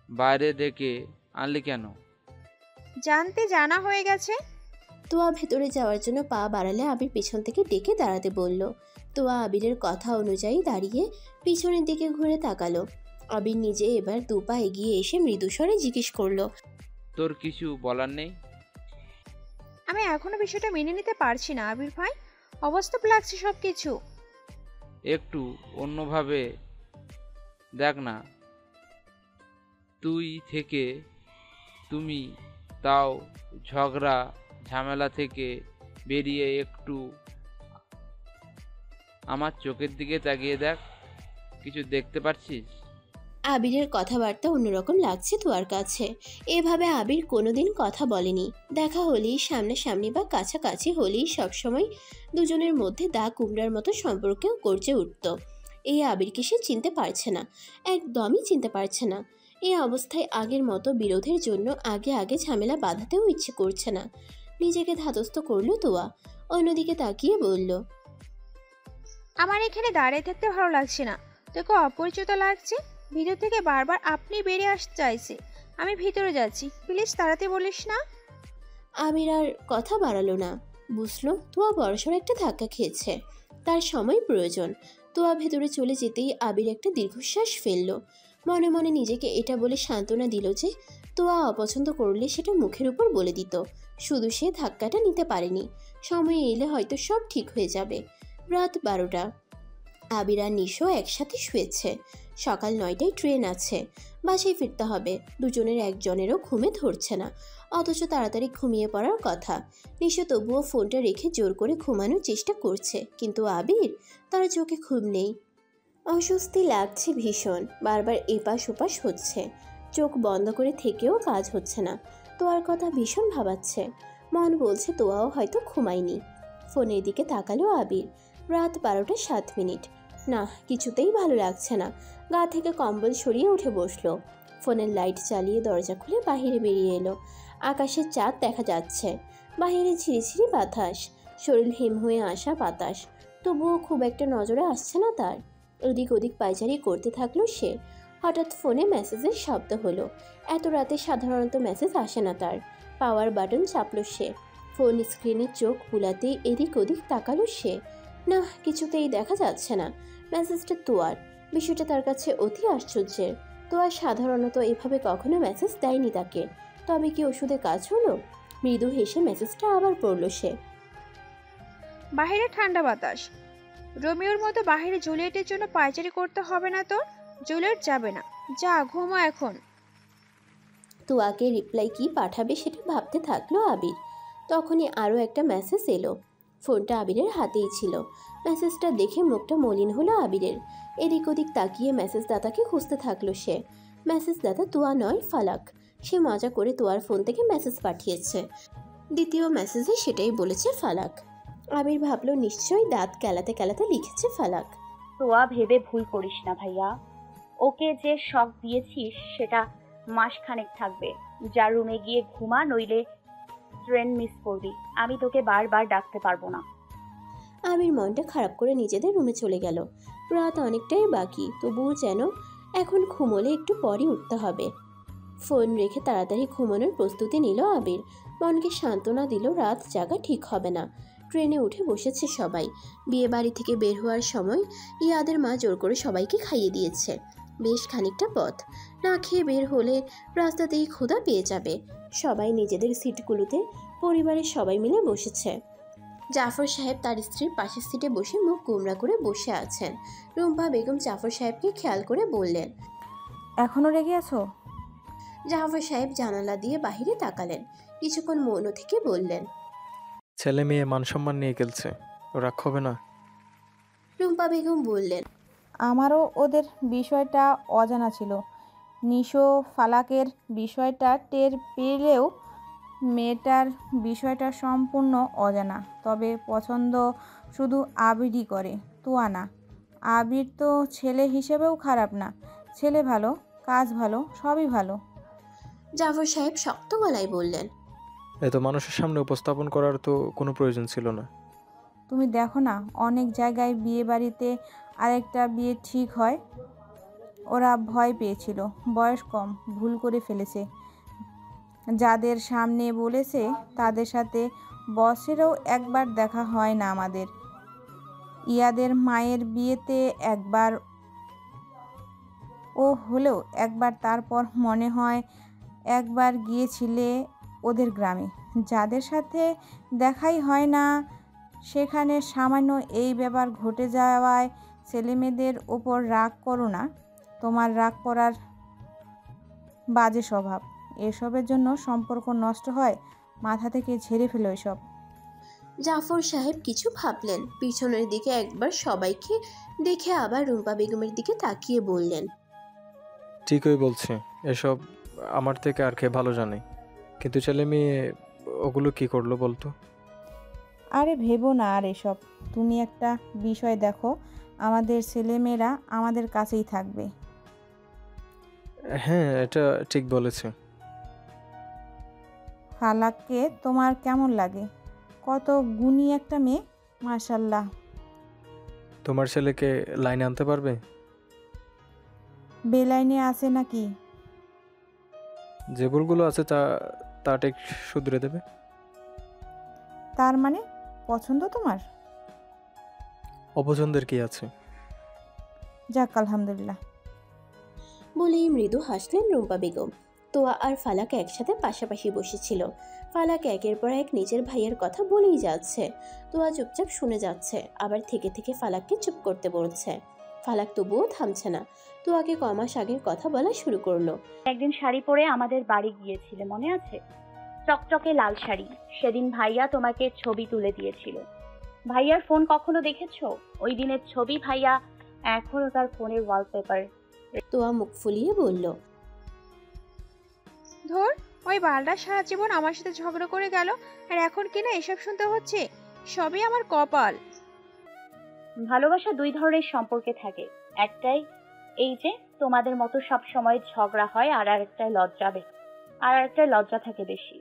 বাইরে ডেকে আনলি কেন? জানতে জানা হয়ে গেছে। তোয়া ভেতরে যাওয়ার জন্য পা বাড়ালে আবির পিছন থেকে ডেকে দাঁড়াতে বলল। তোয়া আবিরের কথা অনুযায়ী দাঁড়িয়ে পিছনের দিকে ঘুরে তাকালো। আবির নিজে এবার দুপা এগিয়ে এসে মৃদুস্বরে জিজ্ঞেস করলো, তোর কিছু বলার নেই? আমি এখনো বিষয়টা মেনে নিতে পারছি না আবির ভাই, অবাস্তব লাগছে সবকিছু। একটু অন্যভাবে দেখ না। তুই থেকে তুমি, তাও ঝগড়া ঝামেলা থেকে বেরিয়ে একটু আমার চোখের দিকে তাকিয়ে দেখ। কিছু দেখতে পারছিস? আবিরের কথাবার্তা অন্যরকম লাগছে তোয়ার কাছে। এভাবে আবির কোনোদিন কথা বলেনি। দেখা হলেই সামনাসামনি বা কাছাকাছি হলেই সবসময় দুজনের মধ্যে দা কুমড়ার মতো সম্পর্কেও গর্জে উঠত। এই আবিরকে সে চিনতে পারছে না, একদমই চিনতে পারছে না। এই অবস্থায় আগের মতো বিরোধের জন্য আগে আগে ঝামেলা বাঁধাতেও ইচ্ছে করছে না। নিজেকে ধাতস্থ করলো তোয়া, অন্যদিকে তাকিয়ে বলল, আমার এখানে দাঁড়িয়ে থাকতে ভালো লাগছে না, তোকে অপরিচিত লাগছে। ভিতর থেকে বারবার আপনি বেরিয়ে আসতে চাইছে। আমি ভিতরে যাচ্ছি, প্লিজ তাড়াতে বলিস না। আবির আর কথা বাড়ালো না। বুঝলো তোয়া বড়সড় একটা ধাক্কা খেয়েছে, তার সময় প্রয়োজন। তোয়া ভেতরে চলে যেতেই আবির একটা দীর্ঘশ্বাস ফেললো। মনে মনে নিজেকে এটা বলে সান্ত্বনা দিল যে তোয়া অপছন্দ করলে সেটা মুখের উপর বলে দিত, শুধু সে ধাক্কাটা নিতে পারেনি। সময় এলে হয়তো সব ঠিক হয়ে যাবে। রাত 12টা। আবির আর নিশো একসাথে শুয়েছে। সকাল 9টায় ট্রেন আছে, বাসায় ফিরতে হবে। দুজনের একজনেরও ঘুমে ধরছে না, অথচ তাড়াতাড়ি ঘুমিয়ে পড়ার কথা। নিশো তবুও ফোনটা রেখে জোর করে ঘুমানোর চেষ্টা করছে, কিন্তু আবির, তার চোখে ঘুম নেই। অস্বস্তি লাগছে ভীষণ, বারবার এপাশ ওপাশ হচ্ছে। চোখ বন্ধ করে থেকেও কাজ হচ্ছে না। তোয়ার কথা ভীষণ ভাবাচ্ছে। মন বলছে তোয়াও হয়তো ঘুমায়নি। ফোনের দিকে তাকালো আবির। রাত 12টা 7 মিনিট। না, কিছুতেই ভালো লাগছে না। গা থেকে কম্বল সরিয়ে উঠে বসলো। ফোনের লাইট চালিয়ে দরজা খুলে বাহিরে বেরিয়ে এলো। আকাশের চাঁদ দেখা যাচ্ছে, বাহিরে ঝিরিঝিরি বাতাস, শরীর হিম হয়ে আসা বাতাস। তবুও খুব একটা নজরে আসছে না তার। ওদিক ওদিক পায়চারি করতে থাকলো সে। হঠাৎ ফোনে মেসেজের শব্দ হলো। এত রাতে সাধারণত মেসেজ আসে না তার। পাওয়ার বাটন চাপলো সে। ফোন স্ক্রিনে চোখ বুলাতেই এদিক ওদিক তাকালো সে। না, কিছুতেই দেখা যাচ্ছে না। মেসেজটা তোয়ার। বিষয়টা তার কাছে অতি আশ্চর্যের। তোয়ার সাধারণত এভাবে কখনো মেসেজ দেয়নি তাকে। তবে কি ওষুধে কাজ হলো? মৃদু হেসে মেসেজটা আবার পড়লো সে। বাইরে ঠান্ডা বাতাস, রোমিওর মতো বাইরে জুলিয়েটের জন্য পায়চারি করতে হবে না তোর। জুলিয়েট যাবে না, যা ঘুমো এখন। তোয়াকে রিপ্লাই কি পাঠাবে সেটা ভাবতে থাকলো আবির। তখনই আরও একটা মেসেজ এলো। ফোনটা আবিরের হাতেই ছিল। মেসেজটা দেখে মুখটা মলিন হলো আবিরের। এদিক ওদিক তাকিয়ে মেসেজদাতাকে খুঁজতে থাকলো সে। মেসেজদাতা তোয়া নয়, ফালাক। সে মজা করে তোয়ার ফোন থেকে মেসেজ পাঠিয়েছে। দ্বিতীয় মেসেজে সেটাই বলেছে ফালাক। আবির ভাবলো নিশ্চয়ই দাঁত কেলাতে কেলাতে লিখেছে ফালাক। তোয়া ভেবে ভুল করিস না ভাইয়া, ওকে যে শক দিয়েছিস সেটা মাসখানেক থাকবে। যা রুমে গিয়ে ঘুমা, নইলে ট্রেন মিস করবি। আমি তোকে বারবার ডাকতে পারবো না। আবির মনটা খারাপ করে নিজেদের রুমে চলে গেল। রাত অনেকটাই বাকি, তবুও যেন এখন ঘুমোলে একটু পরই উঠতে হবে। ফোন রেখে তাড়াতাড়ি ঘুমানোর প্রস্তুতি নিল আবির। মনকে সান্ত্বনা দিল রাত জাগা ঠিক হবে না। ট্রেনে উঠে বসেছে সবাই। বিয়ে বাড়ি থেকে বের হওয়ার সময় ইয়াদের মা জোর করে সবাইকে খাইয়ে দিয়েছে। বেশ খানিকটা পথ না খেয়ে বের হলে রাস্তাতেই ক্ষুধা পেয়ে যাবে। সবাই নিজেদের সিটগুলোতে পরিবারের সবাই মিলে বসেছে। জাফর সাহেব তার স্ত্রীর পাশের সিটে বসে মুখ গোমরা করে বসে আছেন। রুম্পা বেগম জাফর সাহেবকে খেয়াল করে বললেন, এখনো রেগে আছো? জাফর সাহেব জানালা দিয়ে বাহিরে তাকালেন। কিছুক্ষণ মৌন থেকে বললেন, ছেলে মেয়ে মান সম্মান নিয়ে খেলছে, রাগ হবে না? রুম্পা বেগম বললেন, আমারও ওদের বিষয়টা অজানা ছিল। নিশো ফালাকের বিষয়টা টের পেলেও মেয়েটার বিষয়টা সম্পূর্ণ অজানা। তবে পছন্দ শুধু আবিরই করে, তোয়া না। আবির তো ছেলে হিসেবেও খারাপ না, ছেলে ভালো, কাজ ভালো, সবই ভালো। জাফর সাহেব শক্ত গলায় বললেন, এত মানুষের সামনে উপস্থাপন করার তো কোনো প্রয়োজন ছিল না। তুমি দেখো না, অনেক জায়গায় বিয়ে বাড়িতে আরেকটা বিয়ে ঠিক হয়, ওরা ভয় পেয়েছিল, বয়স কম, ভুল করে ফেলেছে। যাদের সামনে বলেছে তাদের সাথে বছরেও একবার দেখা হয় না আমাদের। ইয়াদের মায়ের বিয়েতে একবার ও হলেও একবার, তারপর মনে হয় একবার গিয়েছিলে ওদের গ্রামে। যাদের সাথে দেখাই হয় না সেখানে সামান্য এই ব্যাপার ঘটে যাওয়ায় ছেলেমেয়েদের ওপর রাগ করো না। তোমার রাগ করার বাজে স্বভাব। এসবের জন্য সম্পর্ক নষ্ট হয়। মাথা থেকে ঝেড়ে ফেলো এসব। জাফর সাহেব কিছু ভাবলেন, পিছনের দিকে একবার সবাইকে দেখে আবার রুম্পা বেগমের দিকে তাকিয়ে বললেন, ঠিকই বলছে। এসব আমার থেকে আর কে ভালো জানে। কিন্তু ছেলে মেয়ে ওগুলো কি করলো বলতো? আরে ভেবো না আর এসব। তুমি একটা বিষয় দেখো, আমাদের ছেলেমেয়েরা আমাদের কাছেই থাকবে। হ্যাঁ, এটা ঠিক বলেছে। ফালাককে তোমার কেমন লাগে? কত গুণী একটা মেয়ে, মাশাল্লাহ। তোমার ছেলেকে লাইনে আনতে পারবে? বেলাইনে আছে নাকি? যে ভুলগুলো আছে তা তা ঠিক শুধরে দেবে। তার মানে পছন্দ তোমার? অপছন্দের কি আছে? যাক, আলহামদুলিল্লাহ। বলেই মৃদু হাসলেন রুম্পা বেগম। তোয়া আর ফালাক একসাথে পাশাপাশি বসেছিল। ফালাক একের পর এক নিজের ভাইয়ের কথা বলেই যাচ্ছে। তোয়া চুপচাপ শুনে যাচ্ছে, আবার থেকে থেকে ফালাককে চুপ করতে বলছে। ফালাক তবুও থামছে না। তোয়াকে কমাস আগের কথা বলা শুরু করলো। একদিন শাড়ি পরে আমাদের বাড়ি গিয়েছিলে মনে আছে? চকচকে লাল শাড়ি। সেদিন ভাইয়া তোমাকে ছবি তুলে দিয়েছিল। ভাইয়ার ফোন কখনো দেখেছো? ওই দিনের ছবি ভাইয়া এখনো তার ফোনের ওয়ালপেপার। তোয়া মুখ ফুলিয়ে বলল, ধর, ওই বালটা সারা জীবন আমার সাথে ঝগড়া করে গেল, আর এখন কিনা এসব শুনতে হচ্ছে। সবই আমার কপাল। ভালোবাসা দুই ধরনের সম্পর্কে থাকে। একটাই এই যে তোমাদের মতো সব সময় ঝগড়া হয়, আর আরেকটাই লজ্জা থাকে বেশি।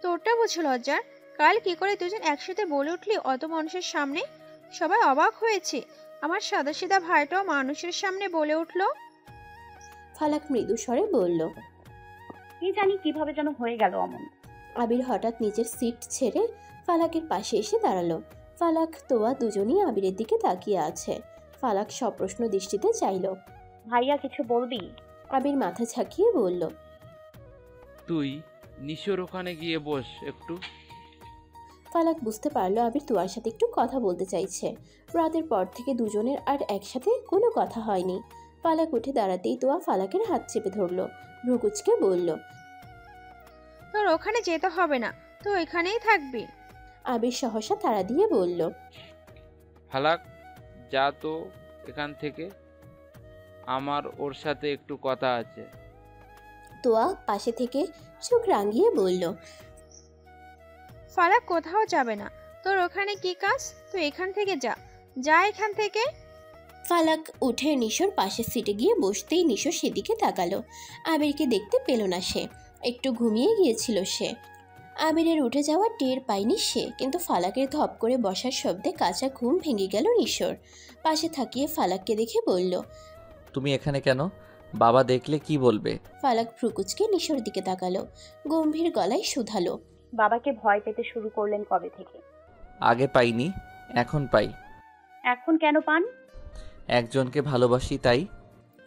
তোরটা বুঝো লজ্জার। কাল কি করে দুজন একসাথে বলে উঠলি অত মানুষের সামনে? সবাই অবাক হয়েছে। আমার সাদাসিধা ভাইটাও মানুষের সামনে বলে উঠলো। ফালাক মৃদু স্বরে বলল। কি জানি কিভাবে যেন হয়ে গেল অমন। আবির হঠাৎ নিজের সিট ছেড়ে ফালাকের পাশে এসে দাঁড়ালো। ফালাক তোয়া দুজনেই আবিরের দিকে তাকিয়ে আছে। ফালাক সপ্রশ্ন দৃষ্টিতে চাইল। ভাইয়া কিছু বলবি? আবির মাথা ঝাঁকিয়ে বলল, তুই নিশোর ওখানে গিয়ে বস একটু। ফালাক বুঝতে পারলো আবির তোয়ার সাথে একটু কথা বলতে চাইছে। রাতের পর থেকে দুজনের আর একসাথে কোনো কথা হয়নি। ফালাক উঠে দাঁড়াতেই তোয়া ফালাকের হাত চেপে ধরলো, ভ্রুকুচকে বলল, তোর ওখানে যেতে হবে না, তো এখানেই থাকবি। আবির সহসা তাড়া দিয়ে বলল, ফালাক, যা তো এখান থেকে, আমার ওর সাথে একটু কথা আছে। তোয়া পাশে থেকে চোখ রাঙিয়ে বলল, ফালাক কোথাও যাবে না। তোর ওখানে কি কাজ? তুই এখান থেকে যা, যা এখান থেকে। ফালাক উঠে নিশোর পাশের সিটে গিয়ে বসতেই নিশো সেদিকে তাকালো। আবিরকে দেখতে পেল না সে। একটু ঘুমিয়ে গিয়েছিল সে। আবিরের উঠে যাওয়া টের পায়নি সে, কিন্তু ফালাকের ধপ করে বসার শব্দে কাঁচা ঘুম ভেঙে গেল নিশোর। পাশে থাকিয়ে ফালাককে দেখে বলল, তুমি এখানে কেন? বাবা দেখলে কি বলবে? ফালাক ভ্রুকুচকে নিশোর দিকে তাকালো, গম্ভীর গলায় শুধালো, বাবাকে ভয় পেতে শুরু করলেন কবে থেকে? আগে পাইনি, এখন পাই। এখন কেন পান? একজনকে ভালোবাসি তাই।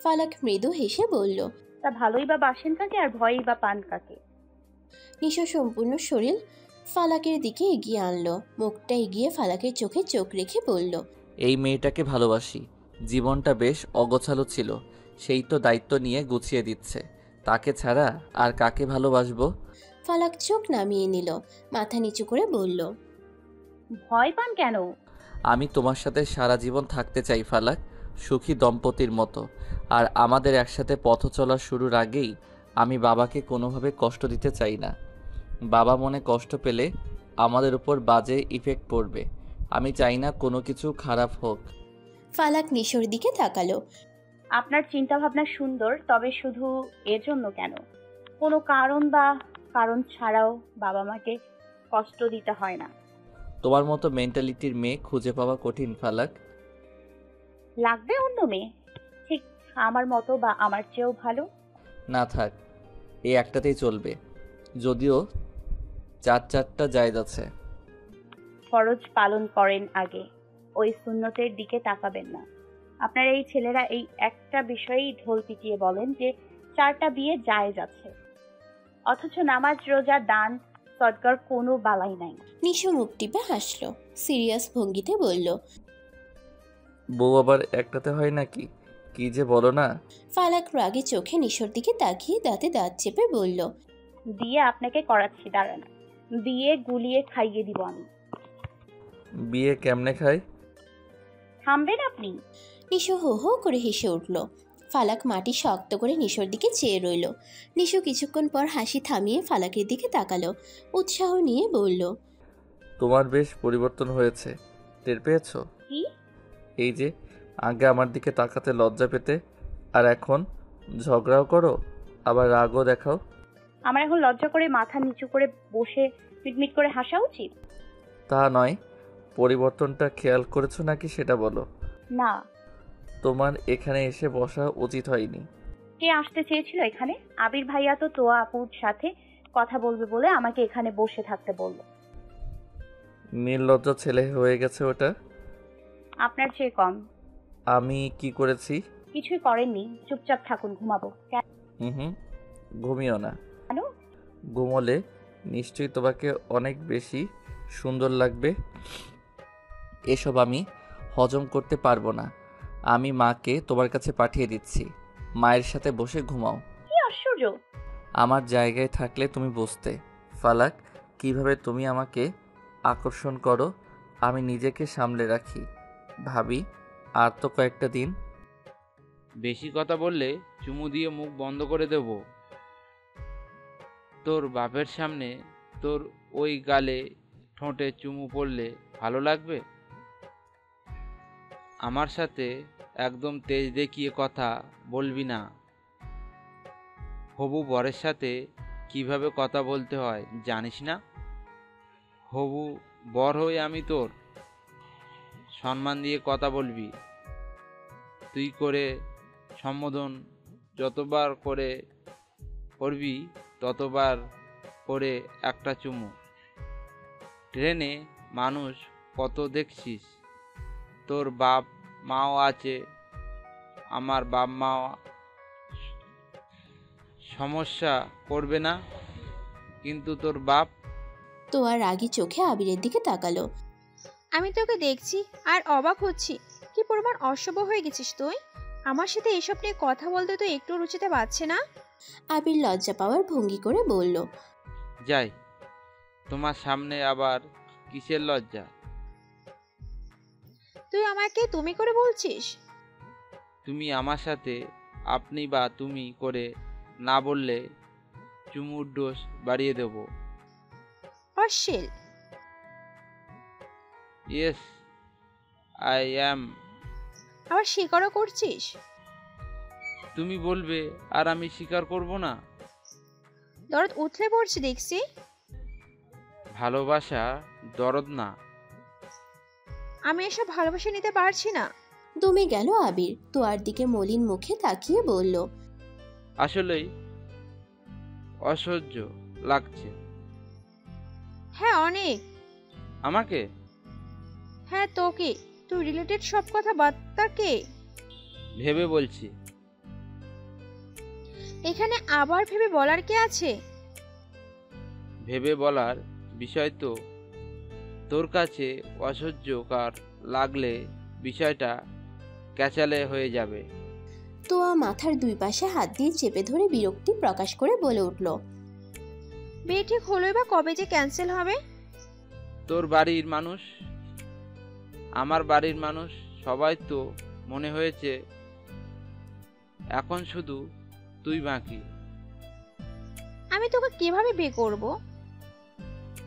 ফালাক মৃদু হেসে বলল। তা ভালোই বা বাসেন কাকে, আর ভয়ই বা পান কাকে? নিশো সম্পূর্ণ শরীর ফালাকের দিকে এগিয়ে আনলো, মুখটা এগিয়ে ফালাকের চোখে চোখ রেখে বলল, এই মেয়েটাকে ভালোবাসি। জীবনটা বেশ অগোছালো ছিল, সেই তো দায়িত্ব নিয়ে গুছিয়ে দিচ্ছে। তাকে ছাড়া আর কাকে ভালোবাসবো? ফালাক চোখ নামিয়ে নিল, মাথা নিচু করে বলল, ভয় পান কেন? আমি তোমার সাথে সারা জীবন থাকতে চাই ফালাক, সুখী দম্পতির মতো। আর আমাদের একসাথে পথ চলা শুরুর আগেই আমি বাবাকে কোনোভাবে কষ্ট দিতে চাই না। বাবা মনে কষ্ট পেলে আমাদের উপর বাজে ইফেক্ট পড়বে। আমি চাই না কোনো কিছু খারাপ হোক। ফালাক নিশোর দিকে তাকালো। আপনার চিন্তা ভাবনা সুন্দর, তবে শুধু এজন্য কেন? কোনো কারণ ছাড়াও বাবা মাকে কষ্ট দিতে হয় না। তোমার মতো মেন্টালিটির মেয়ে খুঁজে পাওয়া কঠিন ফালাক। লাগবে অন্য মেয়ে? আমার মতো বা আমার চেয়েও ভালো? না থাক, এই একটাতেই চলবে, যদিও চারটা জায়েজ আছে। ফরজ পালন করেন আগে, ওই সুন্নতের দিকে তাকাবেন না। আপনারা এই ছেলেরা এই একটা বিষয়েই ঢোল পিটিয়ে বলেন যে 4টা বিয়ে জায়েজ আছে, অথচ নামাজ রোজা দান সদকার কোনো বালাই নাই। নিশো মুখ টিপে হাসলো, সিরিয়াস ভঙ্গিতে বলল। বউ আবার একটাতে হয় নাকি? কি যে বলো না। ফালাক রাগে চোখে নিশোর দিকে তাকিয়ে দাঁতে দাঁত চেপে বলল। বিয়ে আপনাকে করাচ্ছি, দাঁড়ান, বিয়ে গুলিয়ে খাইয়ে দিব আমি। বিয়ে কেমনে খায়? থামবেন আপনি? নিশো হো হো করে হেসে উঠল। ফালাক মাটি শক্ত করে নিশোর দিকে চেয়ে রইল। নিশো কিছুক্ষণ পর হাসি থামিয়ে ফালাকের দিকে তাকালো, উৎসাহ নিয়ে বলল। তোমার বেশ পরিবর্তন হয়েছে, টের পেয়েছো? কি? এই যে আগে আমার দিকে তাকাতে লজ্জা পেতে, আর এখন ঝগড়াও করো, আবার রাগও দেখাও। আমার এখন লজ্জা করে মাথা নিচু করে বসে মিটমিট করে হাসা উচিত? তা নয়, পরিবর্তনটা খেয়াল করেছো নাকি সেটা বলো। না। তোমার এখানে এসে বসা উচিত হয়নি। কে আসতে চেয়েছিল এখানে? আবির ভাইয়া তো তোয়া আপুর সাথে কথা বলবে বলে আমাকে এখানে বসে থাকতে বলল। নির্লজ্জ ছেলে হয়ে গেছে ওটা। আপনার চেয়ে কম। আমি কি করেছি? কিছুই করেননি, চুপচাপ থাকুন, ঘুমাবো। হুম, ঘুমিও না। কেন? ঘুমোলে নিশ্চয়ই তোমাকে অনেক বেশি সুন্দর লাগবে। এসব আমি হজম করতে পারবো না। আমি মাকে তোমার কাছে পাঠিয়ে দিচ্ছি, মায়ের সাথে বসে ঘুমাও। কি আশ্চর্য! আমার জায়গায় থাকলে তুমি বুঝতে, ফালাক, কিভাবে তুমি আমাকে আকর্ষণ করো। আমি নিজেকে সামলে রাখি, ভাবি আর তো কয়েকটা দিন। বেশি কথা বললে চুমু দিয়ে মুখ বন্ধ করে দেব। তোর বাপের সামনে তোর ওই গালে ঠোঁটে চুমু পড়লে ভালো লাগবে? আমার সাথে একদম তেজ দেখিয়ে কথা বলবি না। হবু বরের সাথে কিভাবে কথা বলতে হয় জানিস না? হবু বর হয়ে আমি তোর সম্মান দিয়ে কথা বলবি। তুই করে সম্বোধন যতবার করে করবি ততবার করে একটা চুমু। ট্রেনে মানুষ কত দেখছিস, তোর বাপ মাও আছে, আমার বাপ মা সমস্যা করবে না, কিন্তু তোর বাপ। তোয়া রাগী চোখে আবিরের দিকে তাকালো। আমি তোকে দেখছি আর অবাক হচ্ছি, কি পরিমাণ অসভ্য হয়ে গেছিস তুই। আমার সাথে এসব নিয়ে কথা বলতে তো একটু রুচিতে পাচ্ছে না। আবির লজ্জা পাওয়ার ভঙ্গি করে বলল। যাই, তোমার সামনে আবার কিসের লজ্জা? তুই আমাকে তুমি করে বলছিস? তুমি আমার সাথে আপনি বা তুমি করে না বললে চুমুর ডোজ বাড়িয়ে দেব। অশ্লীল। Yes I am. আবার স্বীকারও করছিস? তুমি বলবে আর আমি স্বীকার করব না? দরদ উথলে পড়ছে দেখছি। ভালোবাসা দরদ না। আমি এসব ভালোবাসা নিতে পারছি না। দমে গেল আবির, তোয়ার দিকে মলিন মুখে তাকিয়ে বলল। আসলেই অসহ্য লাগছে। হ্যাঁ অনেক। আমাকে? হ্যাঁ তোকে। তুই রিলেটেড সব কথা বার্তাকে ভেবে বলছি। এখানে আবার ভেবে বলার কি আছে? ভেবে বলার বিষয় তো। তোর কাছে অসহ্যকর লাগলে বিষয়টা ক্যাচালে হয়ে যাবে। তোয়া মাথার দুই পাশে হাত দিয়ে চেপে ধরে বিরক্তি প্রকাশ করে বলে উঠল। বিয়ে ঠিক হলোই বা কবে যে ক্যান্সেল হবে? তোর বাড়ির মানুষ, আমার বাড়ির মানুষ, সবাই তো মনে হয়েছে এখন শুধু তুই বাকি। আমি তোকে কিভাবে বিয়ে করব?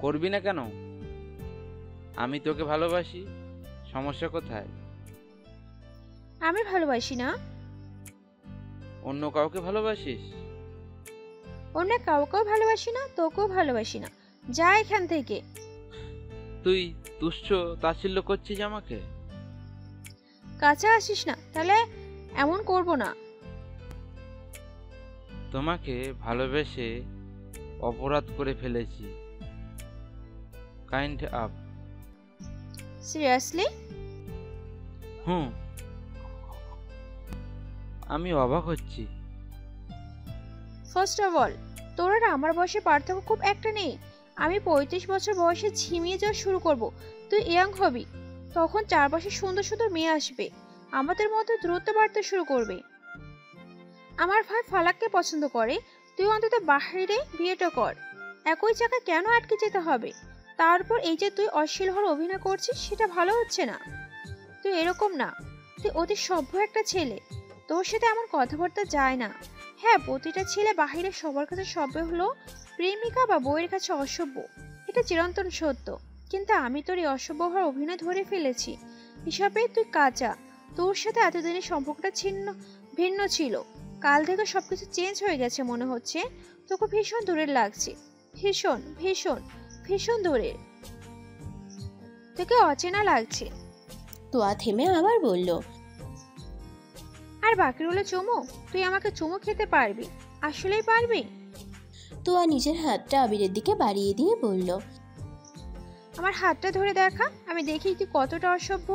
করবি না কেন? আমি তোকে ভালোবাসি, সমস্যা কোথায়? আমি ভালোবাসি না। অন্য কাউকে ভালোবাসিস? অন্য কাউকেও ভালোবাসি না, তোকেও ভালোবাসি না। যা এখান থেকে। তুই তুচ্ছ তাচ্ছিল্য করছিস আমাকে? কাছে আসিস না, তাহলে এমন করব না। তোমাকে ভালোবেসে অপরাধ করে ফেলেছি। Kind up. সিরিয়াসলি? হুম, আমি অবাক হচ্ছি। ফার্স্ট অফ অল, তোর আর আমার বয়সে পার্থক্য খুব একটা নেই। আমি 35 বছর বয়সে ঝিমিয়ে যাওয়া শুরু করব, তুই ইয়াং হবি। তখন চারপাশে সুন্দর সুন্দর মেয়ে আসবে, আমাদের মধ্যে দূরত্ব বাড়তে শুরু করবে। আমার ভাই ফালাককে পছন্দ করে, তুই অন্তত বাহিরে বিয়েটা কর। একই জায়গায় কেন আটকে যেতে হবে? তারপর এই যে তুই অশ্লীল হওয়ার অভিনয় করছিস, সেটা ভালো হচ্ছে না। তুই এরকম না, তুই অতি সভ্য একটা ছেলে। তোর সাথে এমন কথাবার্তা যায় না। হ্যাঁ, প্রতিটা ছেলে বাহিরে সবার কাছে সভ্য হলো, প্রেমিকা বা বউয়ের কাছে অসভ্য, এটা চিরন্তন সত্য। কিন্তু আমি তোর এই অসভ্য হওয়ার অভিনয় ধরে ফেলেছি। হিসাবে তুই কাঁচা। তোর সাথে এতদিনের সম্পর্কটা ভিন্ন ছিল। কাল থেকে সবকিছু চেঞ্জ হয়ে গেছে মনে হচ্ছে। তোকে ভীষণ দূরের লাগছে, ভীষণ ভীষণ ভীষণ দূরের। তোকে অচেনা লাগছে। তোয়া থেমে আবার বলল, আর বাকি রইল চুমু। তুই আমাকে চুমু খেতে পারবি? আসলেই পারবি? তোয়া নিজের হাতটা আবিরের দিকে বাড়িয়ে দিয়ে বলল, আমার হাতটা ধরে দেখা, আমি দেখি তুই কতটা অসভ্য।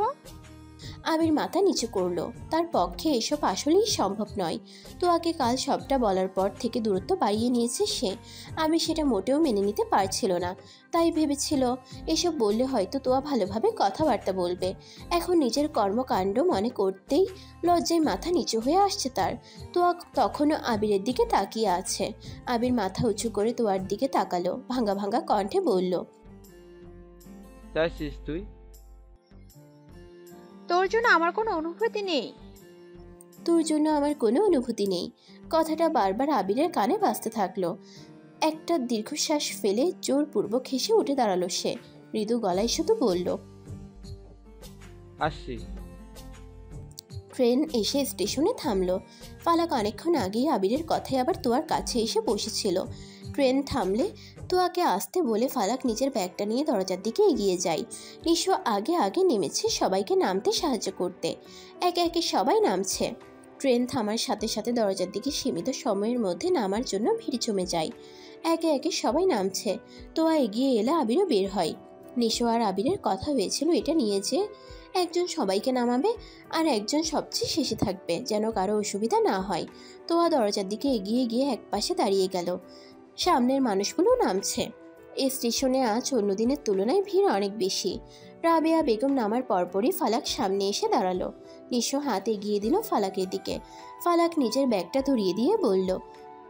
আবির মাথা নিচু করলো। তার পক্ষে এসব আসলেই সম্ভব নয়। তোয়াকে কাল সবটা বলার পর থেকে দূরত্ব বাড়িয়ে নিয়েছে সে। আবির সেটা মোটেও মেনে নিতে পারছিল না। তাই ভেবেছিল এসব বললে হয়তো তোয়া ভালোভাবে কথাবার্তা বলবে। এখন নিজের কর্মকাণ্ড মনে করতেই লজ্জায় মাথা নিচু হয়ে আসছে তার। তোয়া তখনও আবিরের দিকে তাকিয়ে আছে। আবির মাথা উঁচু করে তোয়ার দিকে তাকালো, ভাঙা ভাঙা কণ্ঠে বলল, চাইছিস তুই? তোর জন্য আমার কোনো অনুভূতি নেই। তোর জন্য আমার কোনো অনুভূতি নেই। কথাটা বারবার আবিরের কানে বাজতে থাকলো। একটা দীর্ঘশ্বাস ফেলে জোরপূর্বক হেসে উঠে দাঁড়ালো সে। মৃদু গলায় শুধু বলল, আসছি। ট্রেন এসে স্টেশনে থামলো। ফালাক অনেকক্ষণ আগেই আবিরের কথায় আবার তোয়ার কাছে এসে বসেছিল। ট্রেন থামলে তোয়াকে আসতে বলে ফালাক নিজের ব্যাগটা নিয়ে দরজার দিকে এগিয়ে যায়। নিশো আগে আগে নেমেছে সবাইকে নামতে সাহায্য করতে। একে একে সবাই নামছে। ট্রেন থামার সাথে সাথে দরজার দিকে সীমিত সময়ের মধ্যে নামার জন্য ভিড় জমে যায়। একে একে সবাই নামছে। তোয়া এগিয়ে এলে আবিরও বের হয়। নিশো আর আবিরের কথা হয়েছিল এটা নিয়ে যে একজন সবাইকে নামাবে আর একজন সবচেয়ে শেষে থাকবে, যেন কারো অসুবিধা না হয়। তোয়া দরজার দিকে এগিয়ে গিয়ে একপাশে দাঁড়িয়ে গেল। সামনের মানুষগুলো নামছে। এই স্টেশনে আজ অন্যদিনের তুলনায় ভিড় অনেক বেশি। রাবেয়া বেগম নামার পরপরই ফালাক সামনে এসে দাঁড়ালো। নিশো হাত এগিয়ে দিল ফালাকের দিকে। ফালাক নিজের ব্যাগটা ধরিয়ে দিয়ে বলল,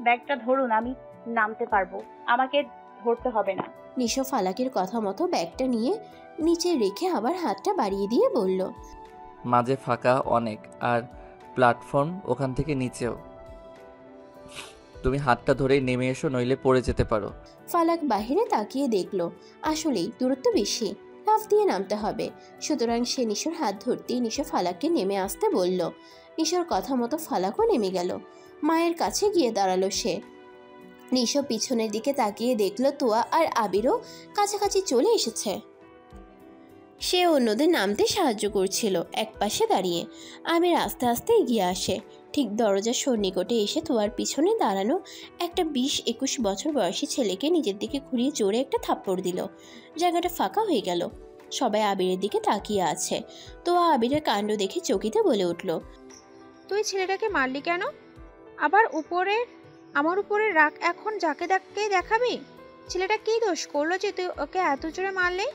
ব্যাগটা ধরুন, আমি নামতে পারবো, আমাকে ধরতে হবে না। নিশো ফালাকের কথা মতো ব্যাগটা নিয়ে নিচে রেখে আবার হাতটা বাড়িয়ে দিয়ে বলল, মাঝে ফাঁকা অনেক, আর প্ল্যাটফর্ম ওখান থেকে নিচেও। তুমি হাতটা ধরেই নেমে এসো, নইলে পড়ে যেতে পারো। ফালাক বাহিরে তাকিয়ে দেখলো আসলেই দূরত্ব বেশি, লাফ দিয়ে নামতে হবে। সুতরাং সে নিশোর হাত ধরতেই নিশো ফালাককে নেমে আসতে বলল। নিশোর কথা মতো ফালাকও নেমে গেল। মায়ের কাছে গিয়ে দাঁড়ালো সে। নিশো পিছনের দিকে তাকিয়ে দেখলো তোয়া আর আবিরও কাছাকাছি চলে এসেছে। সে অন্যদের নামতে সাহায্য করছিল একপাশে দাঁড়িয়ে। আবির আস্তে আস্তে এগিয়ে আসে। ঠিক দরজার সন্নিকটে এসে তোয়ার পিছনে দাঁড়ানো একটা 20-21 বছর বয়সী ছেলেকে নিজের দিকে ঘুরিয়ে জোরে একটা থাপ্পড় দিল। জায়গাটা ফাঁকা হয়ে গেল। সবাই আবিরের দিকে তাকিয়ে আছে। তোয়া আবিরের কাণ্ড দেখে চকিতে বলে উঠল, তুই ছেলেটাকে মারলি কেন? আবার আমার উপরে রাগ এখন যাকে তাকে দেখাবি? ছেলেটা কি দোষ করলো যে তুই ওকে এত জোরে মারলি?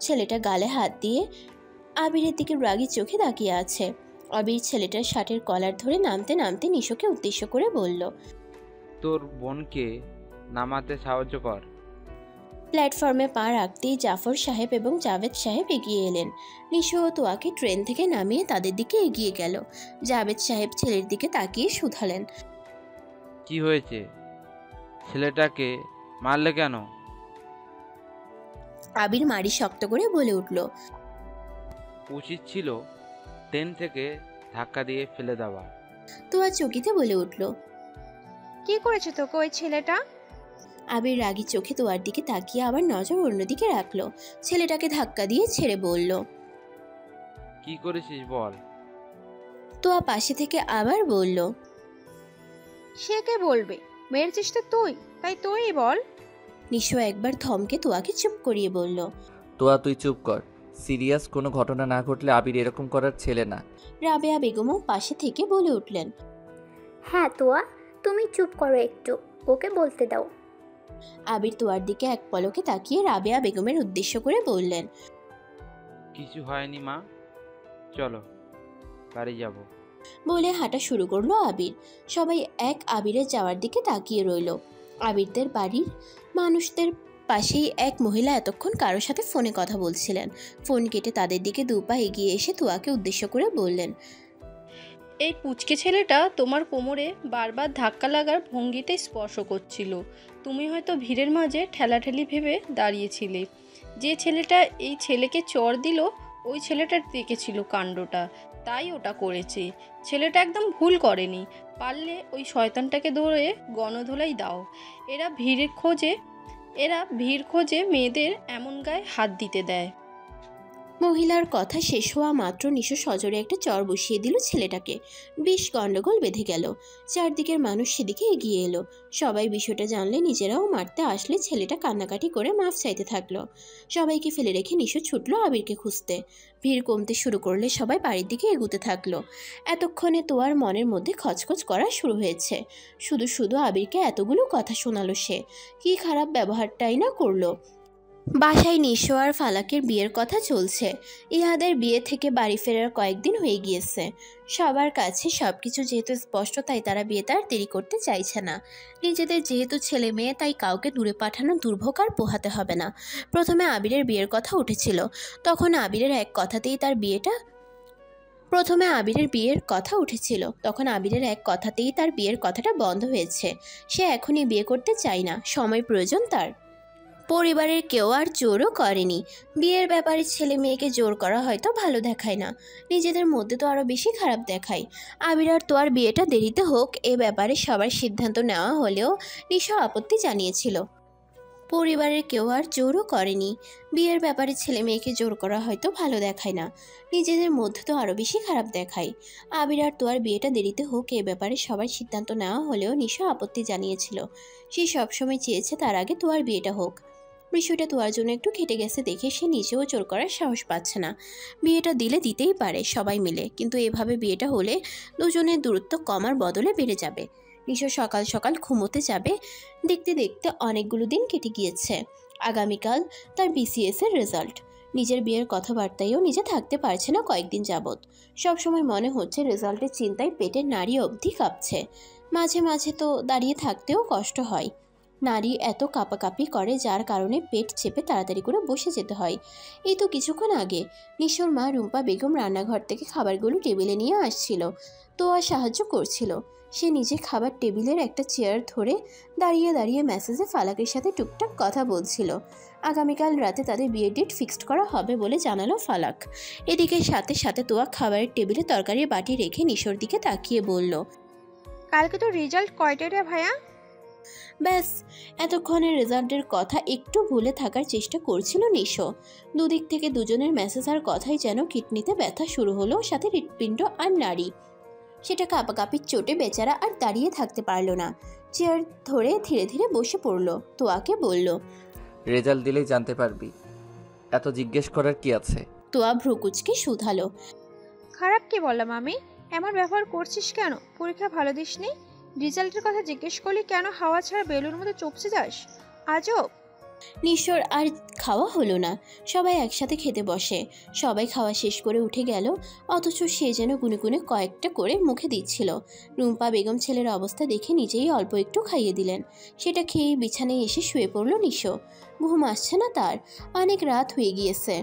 ছেলেটা গালে হাত দিয়ে আবিরের দিকে রাগী চোখে তাকিয়ে আছে। আবির ছেলেটার শার্টের কলার ধরে নামতে নামতে নিশোকে উদ্দেশ্য করে বলল, তোর বোনকে নামাতে সাহায্য কর। প্ল্যাটফর্মে পা রাখতেই জাফর সাহেব এবং জাভেদ সাহেব এগিয়ে এলেন। নিশো ও তোয়াকে ট্রেন থেকে নামিয়ে তাদের দিকে এগিয়ে গেল। জাভেদ সাহেব ছেলের দিকে তাকিয়ে শুধালেন, কি হয়েছে? ছেলেটাকে মারলে কেন? আবির মারি শক্ত করে বলে উঠল, উচিত ছিল ট্রেন থেকে ধাক্কা দিয়ে ফেলে দেওয়া। তোয়া চকিতে বলে উঠল। কি করেছে তোকে ওই ছেলেটা? আবির রাগী চোখে তোয়ার দিকে তাকিয়ে আবার নজর অন্যদিকে রাখলো। ছেলেটাকে ধাক্কা দিয়ে ছেড়ে বলল, কি করেছিস বল। তোয়া পাশে থেকে আবার বলল, সে কে বলবে? মেয়ের চেষ্টা তুই, তাই তুই বল। নিশো একবার থমকে তোয়াকে চুপ করিয়ে বলল। তোয়া তুই চুপ কর। সিরিয়াস কোনো ঘটনা না ঘটলে আবির এরকম করার ছেলে না। রাবেয়া বেগমও পাশে থেকে বলে উঠলেন। হ্যাঁ তোয়া, তুমি চুপ করো একটু, ওকে বলতে দাও। আবির তোয়ার দিকে এক পলকে তাকিয়ে রাবেয়া বেগমের উদ্দেশ্য করে বললেন। কিছু হয়নি মা, চলো বাড়ি যাব। বলে হাঁটা শুরু করলো আবির। সবাই এক আবিরের যাওয়ার দিকে তাকিয়ে রইল। আবিরদের বাড়ির মানুষদের পাশেই এক মহিলা এতক্ষণ কারোর সাথে ফোনে কথা বলছিলেন। ফোন কেটে তাদের দিকে দুপা এগিয়ে এসে তুয়াকে উদ্দেশ্য করে বললেন। এই পুচকে ছেলেটা তোমার কোমরে বারবার ধাক্কা লাগার ভঙ্গিতে স্পর্শ করছিল। তুমি হয়তো ভিড়ের মাঝে ঠেলাঠেলি ভেবে দাঁড়িয়েছিলে। যে ছেলেটা এই ছেলেকে চড় দিল ওই ছেলেটার দেখেছিল কাণ্ডটা, তাই ওটা করেছে। ছেলেটা একদম ভুল করেনি। পারলে ওই শয়তানটাকে ধরে গণধোলাই দাও। এরা ভিড় খোঁজে মেয়েদের এমন গায়ে হাত দিতে দেয়। মহিলার কথা শেষ হওয়া মাত্র নিশো সজোরে একটা চড় বসিয়ে দিল ছেলেটাকে। বেশ গন্ডগোল বেঁধে গেল। চারদিকের মানুষ সেদিকে এগিয়ে এলো। সবাই বিষয়টা জানলে নিজেরাও মারতে আসলে ছেলেটা কান্নাকাটি করে মাফ চাইতে থাকলো। সবাইকে ফেলে রেখে নিশো ছুটলো আবিরকে খুঁজতে। ভিড় কমতে শুরু করলে সবাই বাড়ির দিকে এগুতে থাকলো। এতক্ষণে তোয়ার মনের মধ্যে খচখচ করা শুরু হয়েছে। শুধু শুধু আবিরকে এতগুলো কথা শোনালো সে। কি খারাপ ব্যবহারটাই না করলো। বাসায় নিশো আর ফালাকের বিয়ের কথা চলছে। ইহাদের বিয়ে থেকে বাড়ি ফেরার কয়েকদিন হয়ে গিয়েছে। সবার কাছে সবকিছু যেহেতু স্পষ্ট, তাই তারা বিয়েতে আর দেরি করতে চাইছে না। নিজেদের যেহেতু ছেলে মেয়ে, তাই কাউকে দূরে পাঠানো দুর্ভোগ আর পোহাতে হবে না। প্রথমে আবিরের বিয়ের কথা উঠেছিল, তখন আবিরের এক কথাতেই তার বিয়ের কথাটা বন্ধ হয়েছে। সে এখনই বিয়ে করতে চায় না, সময় প্রয়োজন তার। পরিবারের কেউ আর জোরও করেনি। বিয়ের ব্যাপারে ছেলে মেয়েকে জোর করা হয়তো ভালো দেখায় না, নিজেদের মধ্যে তো আরও বেশি খারাপ দেখায়। আবির আর তোয়ার বিয়েটা দেরিতে হোক এ ব্যাপারে সবার সিদ্ধান্ত নেওয়া হলেও নিশো আপত্তি জানিয়েছিল। পরিবারের কেউ আর জোরও করেনি। বিয়ের ব্যাপারে ছেলে মেয়েকে জোর করা হয়তো ভালো দেখায় না, নিজেদের মধ্যে তো আরও বেশি খারাপ দেখায়। আবির আর তোয়ার বিয়েটা দেরিতে হোক এ ব্যাপারে সবার সিদ্ধান্ত নেওয়া হলেও নিশো আপত্তি জানিয়েছিল। সে সবসময় চেয়েছে তার আগে তোয়ার বিয়েটা হোক। বিষয়টা তোয়ার জন্য একটু খেটে গেছে দেখে সে নিজেও জোর করার সাহস পাচ্ছে না। বিয়েটা দিতেই পারে সবাই মিলে, কিন্তু এভাবে বিয়েটা হলে দুজনের দূরত্ব কমার বদলে বেড়ে যাবে। নিশো সকাল সকাল ঘুমোতে যাবে। দেখতে দেখতে অনেকগুলো দিন কেটে গিয়েছে। আগামীকাল তার BCS এর রেজাল্ট। নিজের বিয়ের কথাবার্তায়ও নিজে থাকতে পারছে না কয়েকদিন যাবৎ। সবসময় মনে হচ্ছে রেজাল্টের চিন্তায় পেটের নাড়ি অবধি কাঁপছে। মাঝে মাঝে তো দাঁড়িয়ে থাকতেও কষ্ট হয়। নারী এত কাঁপাকাঁপি করে যার কারণে পেট চেপে তাড়াতাড়ি করে বসে যেতে হয়। এই তো কিছুক্ষণ আগে নিশোর মা রুম্পা বেগম রান্নাঘর থেকে খাবারগুলো টেবিলে নিয়ে আসছিল। তোয়া সাহায্য করছিল। সে নিজে খাবার টেবিলের একটা চেয়ার ধরে দাঁড়িয়ে দাঁড়িয়ে মেসেজে ফালাকের সাথে টুকটাক কথা বলছিল। আগামীকাল রাতে তাদের বিয়ের ডেট ফিক্সড করা হবে বলে জানালো ফালাক। এদিকে সাথে সাথে তোয়া খাবারের টেবিলে তরকারির বাটি রেখে নিশোর দিকে তাকিয়ে বলল, কালকে তো রেজাল্ট কয়টা রে ভাইয়া? ব্যাস, এতক্ষণের রেজাল্টের কথা একটু ভুলে থাকার চেষ্টা করছিল নিশো। দুদিক থেকে দুজনের মেসেজ আর কথাই যেন কিডনিতে ব্যথা শুরু হলো, সাথে হৃৎপিণ্ড আর নাড়ি। সেটা কাঁপাকাঁপির চোটে বেচারা আর দাঁড়িয়ে থাকতে পারল না। চেয়ার ধরে ধীরে ধীরে বসে পড়ল। তোয়াকে বলল, রেজাল্ট দিলেই জানতে পারবি, এত জিজ্ঞেস করার কি আছে? তোয়া ভ্রুকুচকে শুধালো, খারাপ কি বললাম আমি? এমন ব্যবহার করছিস কেন? পরীক্ষা ভালো দিসনি? রেজাল্টের কথা জিজ্ঞেস করলে কেন হাওয়া ছাড়া বেলুর মতো চুপসে যাস? আজব। নিশোর আর খাওয়া হলো না। সবাই একসাথে খেতে বসে। সবাই খাওয়া শেষ করে উঠে গেল, অথচ সে যেন গুনে গুনে কয়েকটা করে মুখে দিচ্ছিল। রুম্পা বেগম ছেলের অবস্থা দেখে নিজেই অল্প একটু খাইয়ে দিলেন। সেটা খেয়ে বিছানায় এসে শুয়ে পড়ল নিশো। ঘুম আসছে না তার। অনেক রাত হয়ে গিয়েছে।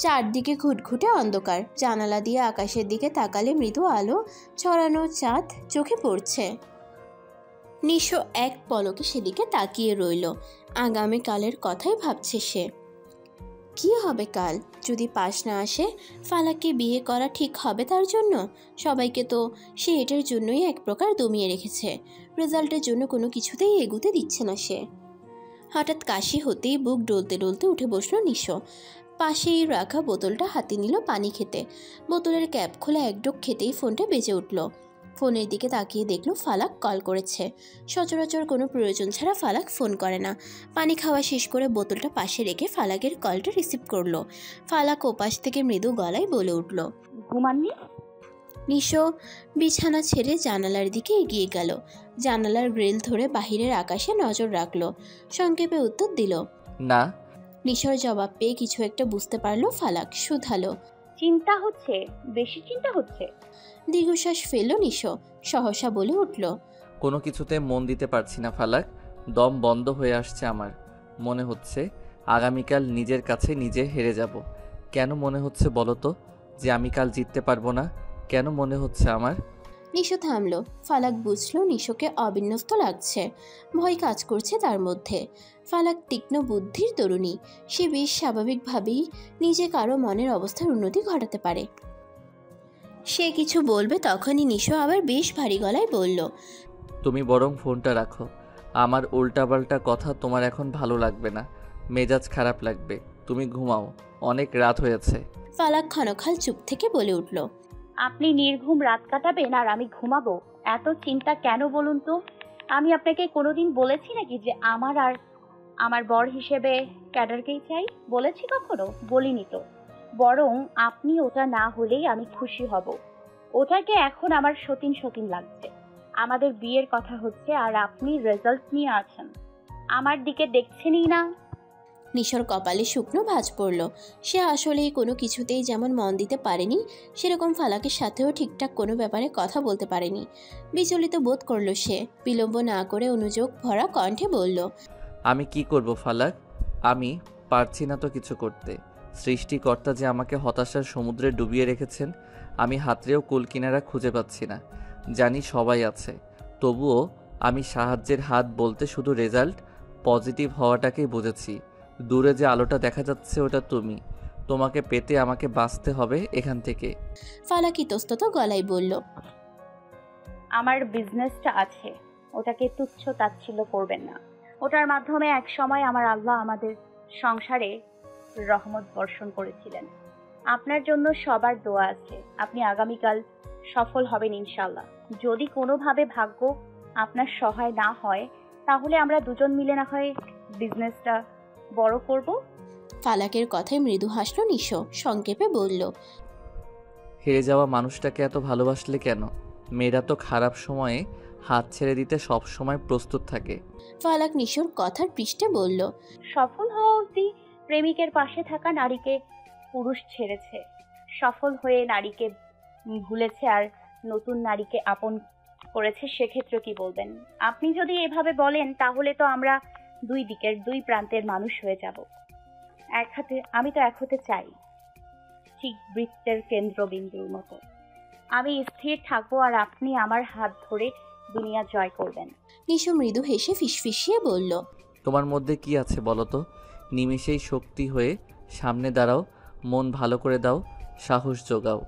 চারদিকে ঘুটঘুটে অন্ধকার। জানালা দিয়ে আকাশের দিকে তাকালে মৃদু আলো ছড়ানো চাঁদ চোখে পড়ছে। নিশো এক পলকে সেদিকে তাকিয়ে রইল। আগামীকালের কথাই ভাবছে সে। কি হবে কাল? যদি পাশ না আসে, ফালাককে বিয়ে করা ঠিক হবে তার জন্য? সবাইকে তো সে এটার জন্যই এক প্রকার দমিয়ে রেখেছে। রেজাল্টের জন্য কোনো কিছুতেই এগুতে দিচ্ছে না সে। হঠাৎ কাশি হতেই বুক ডলতে ডলতে উঠে বসলো নিশো। পাশেই রাখা বোতলটা হাতে নিল পানি খেতে। বোতলের ক্যাপ খোলা এক ডোক খেতেই ফোনটা বেজে উঠল। ফোনের দিকে তাকিয়ে দেখলো ফালাক কল করেছে। সচরাচর কোনো প্রয়োজন ছাড়া ফালাক ফোন করে না। পানি খাওয়া শেষ করে বোতলটা পাশে রেখে ফালাকের কলটা রিসিভ করলো। ফালাক ওপাশ থেকে মৃদু গলায় বলে উঠল, ঘুমাননি? নিশো বিছানা ছেড়ে জানালার দিকে এগিয়ে গেল। জানালার গ্রিল ধরে বাহিরের আকাশে নজর রাখলো। সংক্ষেপে উত্তর দিল। না। নিশোর জবাব পেয়ে কিছু একটা বুঝতে পারলো ফালাক। শুধালো, চিন্তা হচ্ছে? বেশি চিন্তা হচ্ছে? দীর্ঘশ্বাস ফেলল নিশো। সহসা বলে উঠল, কোনো কিছুতে মন দিতে পারছি না ফালাক। দম বন্ধ হয়ে আসছে আমার। মনে হচ্ছে আগামীকাল নিজের কাছে নিজে হেরে যাব। কেন মনে হচ্ছে বলো তো যে আমি কাল জিততে পারবো না? কেন মনে হচ্ছে আমার? নিশো থামলো। ফালাক বুঝলো নিশোকে অবিন্যস্ত লাগছে। ভয় কাজ করছে তার মধ্যে। ফালাক তীক্ষ্ণ বুদ্ধির তরুণী। সে বেশ স্বাভাবিকভাবেই নিজে কারো মনের অবস্থার উন্নতি ঘটাতে পারে। সে কিছু বলবে তখনই নিশো আবার বেশ ভারী গলায় বলল, তুমি বরং ফোনটা রাখো। আমার উল্টাপাল্টা কথা তোমার এখন ভালো লাগবে না, মেজাজ খারাপ লাগবে। তুমি ঘুমাও, অনেক রাত হয়েছে। ফালাক ক্ষণকাল চুপ থেকে বলে উঠল, আপনি নির্ঘুম রাত কাটাবেন আর আমি ঘুমাবো? এত চিন্তা কেন বলুন তো? আমি আপনাকে কোনোদিন বলেছি নাকি যে আমার আর আমার বর হিসেবে ক্যাডারকেই চাই? বলেছি কখনো? বলিনি তো। বরং আপনি ওটা না হলেই আমি খুশি হব। ওটাকে এখন আমার সতীন সতীন লাগছে। আমাদের বিয়ের কথা হচ্ছে আর আপনি রেজাল্ট নিয়ে আছেন, আমার দিকে দেখছেনই না। নিশোর কপালে শুকনো ভাঁজ পড়ল। সে আসলেই কোনো কিছুতেই যেমন মন দিতে পারেনি, সেরকম ফালাকের সাথেও ঠিকঠাক কোনো ব্যাপারে কথা বলতে পারেনি। বিচলিত বোধ করলো সে। বিলম্ব না করে অনুযোগ ভরা কণ্ঠে বলল, আমি কি করব ফালাক? আমি পারছি না তো কিছু করতে। সৃষ্টিকর্তা যে আমাকে হতাশার সমুদ্রে ডুবিয়ে রেখেছেন, আমি হাতড়েও কুল কিনারা খুঁজে পাচ্ছি না। জানি সবাই আছে, তবুও আমি সাহায্যের হাত বলতে শুধু রেজাল্ট পজিটিভ হওয়াটাকেই বুঝেছি। দূরে যে আলোটা দেখা যাচ্ছে ওটা তুমি। তোমাকে পেতে আমাকে বাঁচতে হবে এখান থেকে। ফালাক ইতস্তত গলায় বলল, আমার বিজনেসটা আছে, ওটাকে তুচ্ছ তাচ্ছিল্য করবেন না। ওটার মাধ্যমে এক সময় আমার আল্লাহ আমাদের সংসারে রহমত বর্ষণ করেছিলেন। আপনার জন্য সবার দোয়া আছে। আপনি আগামীকাল সফল হবেন ইনশাল্লাহ। যদি কোনোভাবে ভাগ্য আপনার সহায় না হয়, তাহলে আমরা দুজন মিলে না হয় বিজনেসটা বড় করব। ফালাকের কথায় মৃদু হাসল নিশো। সংক্ষেপে বলল, হেরে যাওয়া মানুষটাকে এত ভালোবাসলে কেন? মেয়েরা তো খারাপ সময়ে হাত ছেড়ে দিতে সব সময় প্রস্তুত থাকে। ফালাক নিশোর কথার পৃষ্ঠে বলল, সফল হওয়া অবধি প্রেমিকের পাশে থাকা নারীকে পুরুষ ছেড়েছে, সফল হয়ে নারীকে ভুলেছে আর নতুন নারীকে আপন করেছে। সেক্ষেত্রে কি বলবেন? আপনি যদি এভাবে বলেন তাহলে তো আমরা দুই দিকের দুই প্রান্তের মানুষ হয়ে যাব। আমি তো এক হতে চাই, ঠিক বৃত্তের কেন্দ্রবিন্দুর মতো। আমি স্থির থাকবো আর আপনি আমার হাত ধরে দুনিয়া জয় করবেন। নিশো মৃদু হেসে ফিসফিসিয়ে বলল, তোমার মধ্যে কি আছে বলো তো? নিমেষেই শক্তি হয়ে সামনে দাঁড়াও, মন ভালো করে দাও, সাহস যোগাও।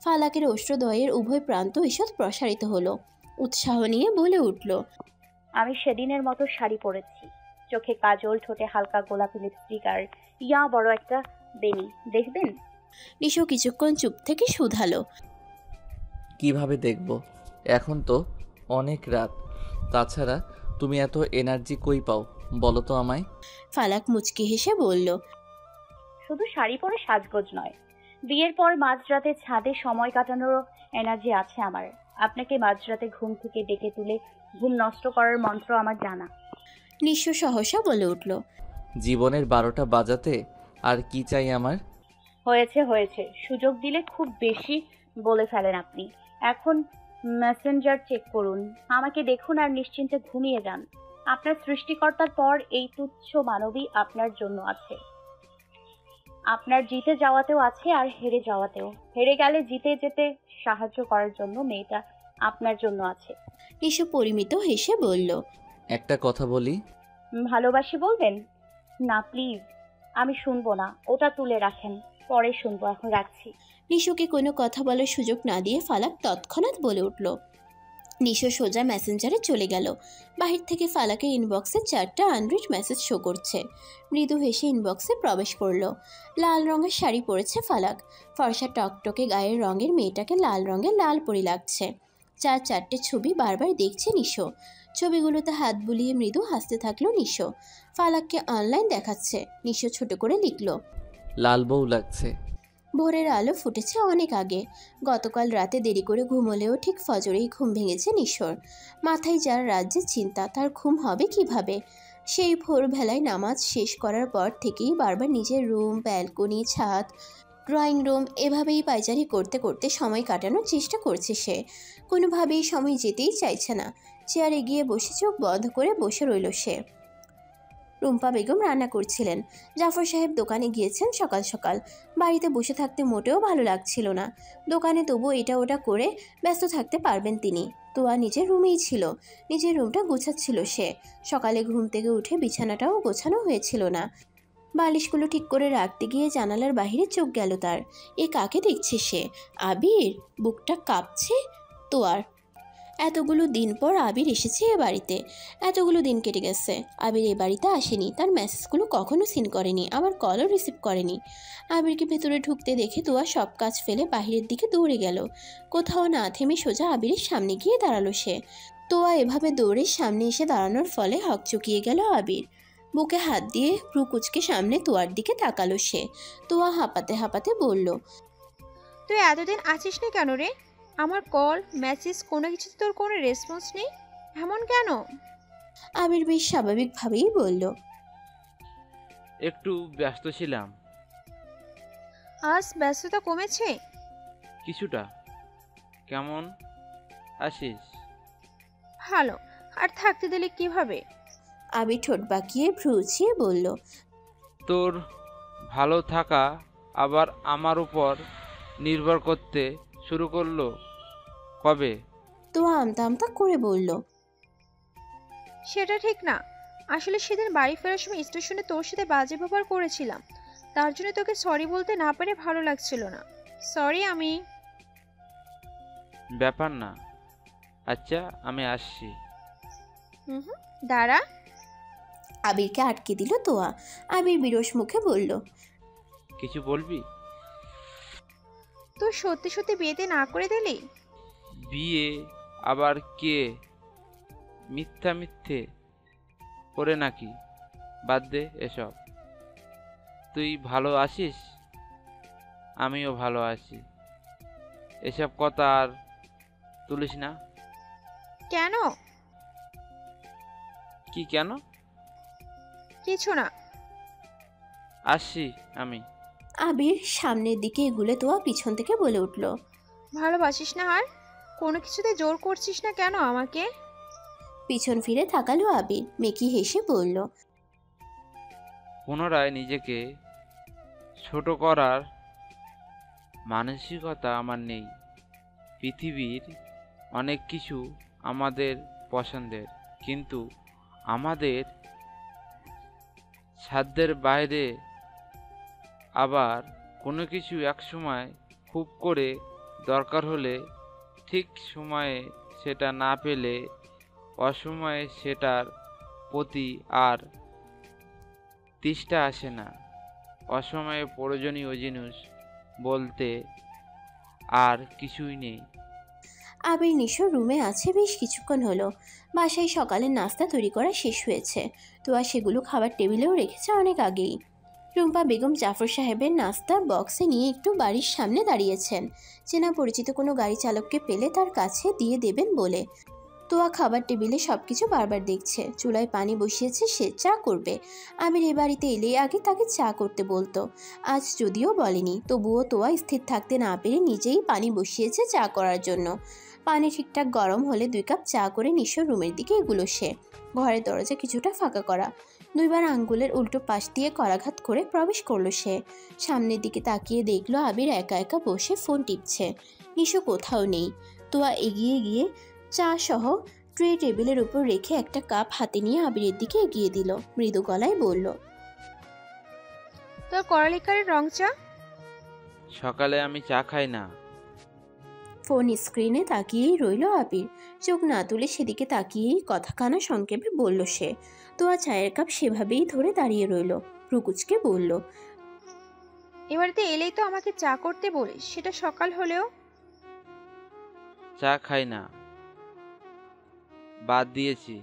ফালাকের অশ্রুদ্বয়ের উভয় প্রান্ত ঈষৎ প্রসারিত হলো। উৎসাহ নিয়ে বলে উঠল, আমি সেদিনের মতো শাড়ি পরেছি, চোখে কাজল, ঠোঁটে হালকা গোলাপি লিপস্টিক আর বড় একটা বেনি। দেখবেন? নিশো কিছুক্ষণ চুপ থেকে শুধালো, কিভাবে দেখব? এখন তো অনেক রাত। তাছাড়া তুমি এত এনার্জি কই পাও বলো তো আমায়? ফালাক মুচকি হেসে বলল, শুধু শাড়ি পরে সাজগোজ নয়, বিয়ের পর মাঝরাতে ছাদে সময় কাটানোর এনার্জি আছে আমার। আপনাকে মাঝরাতে ঘুম থেকে ডেকে তুলে ঘুম নষ্ট করার মন্ত্র আমার জানা। নিশো সহসা বলে উঠল, জীবনের 12টা বাজাতে আর কি চাই আমার? হয়েছে, সুযোগ দিলে খুব বেশি বলে ফেলেন আপনি। এখন মেসেঞ্জার চেক করুন, আমাকে দেখুন আর নিশ্চিন্তে ঘুমিয়ে যান। আপনার সৃষ্টিকর্তার পর এই তুচ্ছ মানবী আপনার জন্য আছে। আপনার জিতে যাওয়াতেও আছে আর হেরে যাওয়াতেও। হেরে গেলে জিতে যেতে সাহায্য করার জন্য মেয়েটা আপনার জন্য আছে। নিশো পরিমিত হেসে বলল, একটা কথা বলি। ভালোবাসি বলবেন? না প্লিজ, আমি শুনবো না, ওটা তুলে রাখেন, পরে শুনবো, এখন রাখছি। নিশোকে কোনো কথা বলার সুযোগ না দিয়ে ফালাক তৎক্ষণাৎ বলে উঠল। নিশো সোজা মেসেঞ্জারে চলে গেল। বাহির থেকে ফালাকের ইনবক্সে 4টা আনরিড মেসেজ শো করছে। মৃদু হেসে ইনবক্সে প্রবেশ করল। লাল রঙের শাড়ি পরেছে ফালাক। ফর্সা টকটকে গায়ের রঙের মেয়েটাকে লাল রঙের লাল পরি লাগছে। চারটে ছবি বারবার দেখছে নিশো। ছবিগুলোতে হাত বুলিয়ে মৃদু হাসতে থাকলো নিশো। ফালাককে অনলাইন দেখাচ্ছে। নিশো ছোট করে লিখলো, লাল বউ লাগছে। ভোরের আলো ফুটেছে অনেক আগে। গতকাল রাতে দেরি করে ঘুমোলেও ঠিক ফজরেই ঘুম ভেঙেছে নিশোর। মাথায় যার রাজ্যের চিন্তা, তার ঘুম হবে কিভাবে? সেই ভোরবেলায় নামাজ শেষ করার পর থেকেই বারবার নিজের রুম, ব্যালকনি, ছাদ, ড্রয়িং রুম এভাবেই পায়চারি করতে করতে সময় কাটানোর চেষ্টা করছে সে। কোনোভাবেই সময় যেতেই চাইছে না। চেয়ারে গিয়ে বসে চোখ বন্ধ করে বসে রইল সে। রুম্পা বেগম রান্না করছিলেন। জাফর সাহেব দোকানে গিয়েছেন সকাল সকাল। বাড়িতে বসে থাকতে মোটেও ভালো লাগছিল না। দোকানে তবু এটা ওটা করে ব্যস্ত থাকতে পারবেন তিনি। তোয়া নিজের রুমেই ছিল। নিজের রুমটা গোছাচ্ছিল সে। সকালে ঘুম থেকে উঠে বিছানাটাও গোছানো হয়েছিল না। বালিশগুলো ঠিক করে রাখতে গিয়ে জানালার বাইরে চোখ গেল তার। এ কাকে দেখছে সে? আবির? বুকটা কাঁপছে তোয়ার। এতগুলো দিন পর আবির এসেছে এ বাড়িতে। এতগুলো দিন কেটে গেছে, আবির এ বাড়িতে আসেনি। তার মেসেজগুলো কখনো সিন করেনি, আবার কলও রিসিভ করেনি। আবিরকে ভেতরে ঢুকতে দেখে তোয়া সব কাজ ফেলে বাহিরের দিকে দৌড়ে গেল। কোথাও না থেমে সোজা আবিরের সামনে গিয়ে দাঁড়ালো সে। তোয়া এভাবে দৌড়ে সামনে এসে দাঁড়ানোর ফলে হকচকিয়ে গেল আবির। বুকে হাত দিয়ে ভ্রু কুচকে সামনে তোয়ার দিকে তাকালো সে। তোয়া হাঁপাতে হাঁপাতে বলল, তুই এতদিন আছিস না কেন রে? আমার কল মেসেজ কোনো কিছুতে তোর কোনো রেসপন্স নেই, এমন কেন? আবির বেশ স্বাভাবিকভাবেই বলল, একটু ব্যস্ত ছিলাম। আজ ব্যস্ততা কমেছে? কিছুটা। কেমন আছিস? ভালো। আর থাকতে দিলে কিভাবে? আবির ঠোঁট বাঁকিয়ে ভ্রু উঁচিয়ে বলল, তোর ভালো থাকা আবার আমার উপর নির্ভর করতে শুরু করলো কবে? তোয়া আমতা আমতা করে বলল, সেটা ঠিক না। আসলে সেদিন বাড়ি ফেরার সময় স্টেশনে তোর সাথে বাজে ব্যবহার করেছিলাম। তার জন্য তোকে সরি বলতে না পেরে ভালো লাগছিল না। সরি আমি। ব্যাপার না। আচ্ছা, আমি আসছি। হুম, দাঁড়া। আবিরকে আটকে দিল তোয়া। আবির বিরস মুখে বলল, কিছু বলবি? তুই সত্যি সত্যি বিয়েতে না করে দিলি? বিয়ে আবার কে? মিথ্যা মিথ্যে করে নাকি? বাদ দে এসব। তুই ভালো আছিস? আমিও ভালো আছি। এসব কথা আর তুলিস না। কেন? কি কেন? কিছু না। আসছি আমি। আবির সামনের দিকে এগুলে তোয়া পিছন থেকে বলে উঠল, ভালোবাসিস না আর? কোনো কিছুতে জোর করছিস না কেন আমাকে? পিছন ফিরে তাকালো আবির। মেকি হেসে বলল, পুনরায় নিজেকে ছোট করার মানসিকতা আমার নেই। পৃথিবীর অনেক কিছু আমাদের পছন্দের, কিন্তু আমাদের সাধ্যের বাইরে। আবার কোনো কিছু একসময় খুব করে দরকার হলে ঠিক সময়ে সেটা না পেলে অসময়ে সেটার প্রতি আর তৃষ্ণা আসে না। অসময়ে প্রয়োজনীয় জিনিস বলতে আর কিছুই নেই। আবির নিশোর রুমে আছে বেশ কিছুক্ষণ হলো। বাসায় সকালের নাস্তা তৈরি করা শেষ হয়েছে। তোয়া সেগুলো খাবার টেবিলেও রেখেছে অনেক আগেই। রুম্পা বেগম জাফর সাহেবের নাস্তা বক্সে নিয়ে একটু বাড়ির সামনে দাঁড়িয়েছেন, চেনা পরিচিত কোনো গাড়ি চালককে পেলে তার কাছে দিয়ে দেবেন বলে। তোয়া খাবার টেবিলে সবকিছু বারবার দেখছে। চুলায় পানি বসিয়েছে, সে চা করবে। আবির এ বাড়িতে এলে আগে তাকে চা করতে বলতো। আজ যদিও বলেনি, তবুও তোয়া স্থির থাকতে না পেরে নিজেই পানি বসিয়েছে চা করার জন্য। পানি ঠিকঠাক গরম হলে 2 কাপ চা করে নিশোর রুমের দিকে এগুলো সে। ঘরের দরজা কিছুটা ফাঁকা করা। 2 বার আঙ্গুলের উল্টো পাশ দিয়ে করাঘাত করে প্রবেশ করলো সে। সামনের দিকে তাকিয়ে দেখলো আবির একা একা বসে ফোন টিপছে। নিশো কোথাও নেই। তোয়া এগিয়ে গিয়ে চা সহ ট্রে টেবিলের উপর রেখে একটা কাপ হাতে নিয়ে আবিরের দিকে এগিয়ে দিল। মৃদু গলায় বলল, তোর কড়ালিকারের রং চা। সকালে আমি চা খাই না। ফোন স্ক্রিনে তাকিয়েই রইল আবির। চোখ না তুলে সেদিকে তাকিয়েই কথাখানা সংক্ষেপে বলল সে। তোয়া চায়ের কাপ সেভাবেই ধরে দাঁড়িয়ে রইল। ভ্রুকুচকে বলল, এবারেতে এলেই তো আমাকে চা করতে বলিস, সেটা সকাল হলেও। চা খাই না। বাদ দিয়েছি।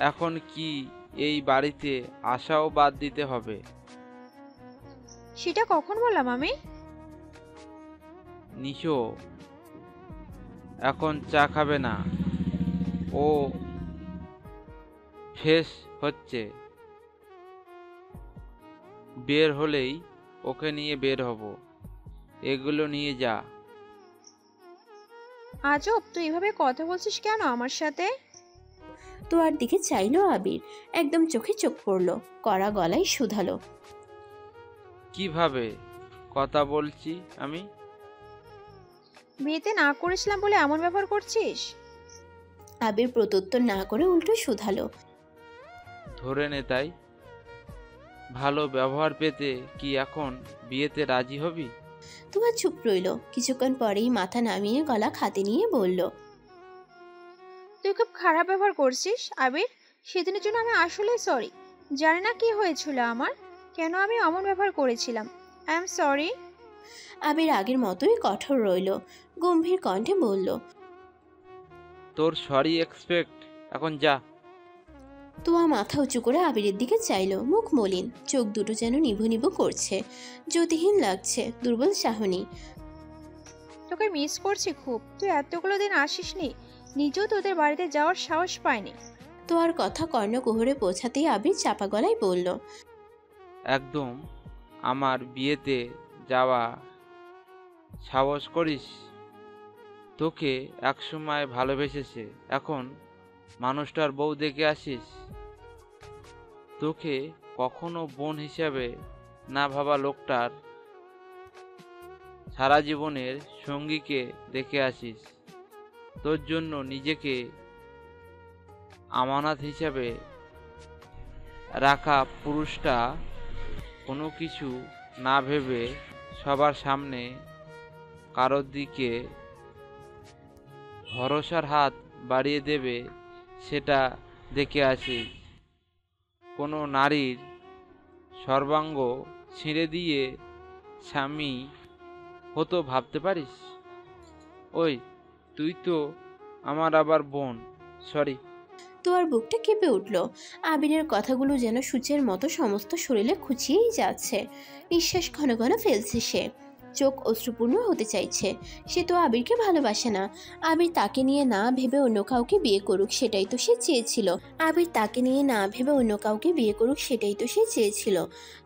এখন কি এই বাড়িতে আসাও বাদ দিতে হবে? সেটা কখন বললাম আমি? নিশো এখন চা খাবে না, ও ফ্রেশ হচ্ছে, বের হলেই ওকে নিয়ে বের হব। এগুলো নিয়ে যা। আজব, তুই এভাবে কথা বলছিস কেন আমার সাথে? তোয়ার দিকে চাইলো আবির, একদম চোখে চোখ পড়লো, কড়া গলায় শুধালো। কিভাবে কথা বলছি আমি? বিয়েতে না করেছিলাম বলে এমন ব্যবহার করছিস? আবির প্রত্যুত্তর না করে উল্টো শুধালো। ধরে নে তাই। ভালো ব্যবহার পেতে কি এখন বিয়েতে রাজি হবি? তোয়া চুপ রইল, কিছুক্ষণ পরেই মাথা নামিয়ে গলা খাতে নিয়ে বলল। তুই খুব খারাপ ব্যবহার করছিস আবির। সেদিনের জন্য আমি আসলেই সরি। জানি না কি হয়েছিল আমার, কেন আমি অমন ব্যবহার করেছিলাম। I am sorry. আবির আগের মতোই কঠোর রইল, গম্ভীর কণ্ঠে বলল। তোর সরি এক্সপেক্ট, এখন যা। তোয়া মাথা উঁচু করে আবিরের দিকে চাইলো, মুখ মলিন, চোখ দুটো যেন নিভু নিভু করছে, জ্যোতিহীন লাগছে, দুর্বল চাহনি। তোকে মিস করছি খুব। তুই এতগুলো দিন আসিসনি, নিজেও তোদের বাড়িতে যাওয়ার সাহস পাইনি। তোয়ার কথা কর্ণকুহরে পৌঁছাতেই আবির চাপা গলায় বলল। একদম আমার বিয়েতে যাওয়া সাহস করিস? তোকে একসময় ভালোবেসেছে, এখন মানুষটার বউ দেখে আসিস? তোকে কখনো বোন হিসাবে না ভাবা লোকটার সারা জীবনের সঙ্গীকে দেখে আসিস? তোর জন্য নিজেকে আমানত হিসাবে রাখা পুরুষটা কোনো কিছু না ভেবে সবার সামনে কারোর দিকে ভরসার হাত বাড়িয়ে দেবে, সেটা দেখে আসিস? কোনো নারীর সর্বাঙ্গ ছিঁড়ে দিয়ে স্বামী হতো ভাবতে পারিস? ওই তুই তো আমার আবার বোন, সরি। তোয়ার বুকটা কেঁপে উঠল, আবিরের কথাগুলো যেন সূচের মতো সমস্ত শরীরে খুঁচিয়েই যাচ্ছে। নিঃশ্বাস ঘন ঘন ফেলছে সে, চোখ অশ্রুপূর্ণ হতে চাইছে। সে তো আবিরকে ভালোবাসে না। আবির তাকে নিয়ে না ভেবে অন্য কাউকে বিয়ে করুক, সেটাই তো সে চেয়েছিল। আবির তাকে নিয়ে না ভেবে অন্য কাউকে বিয়ে করুক, সেটাই তো সে চেয়েছিল।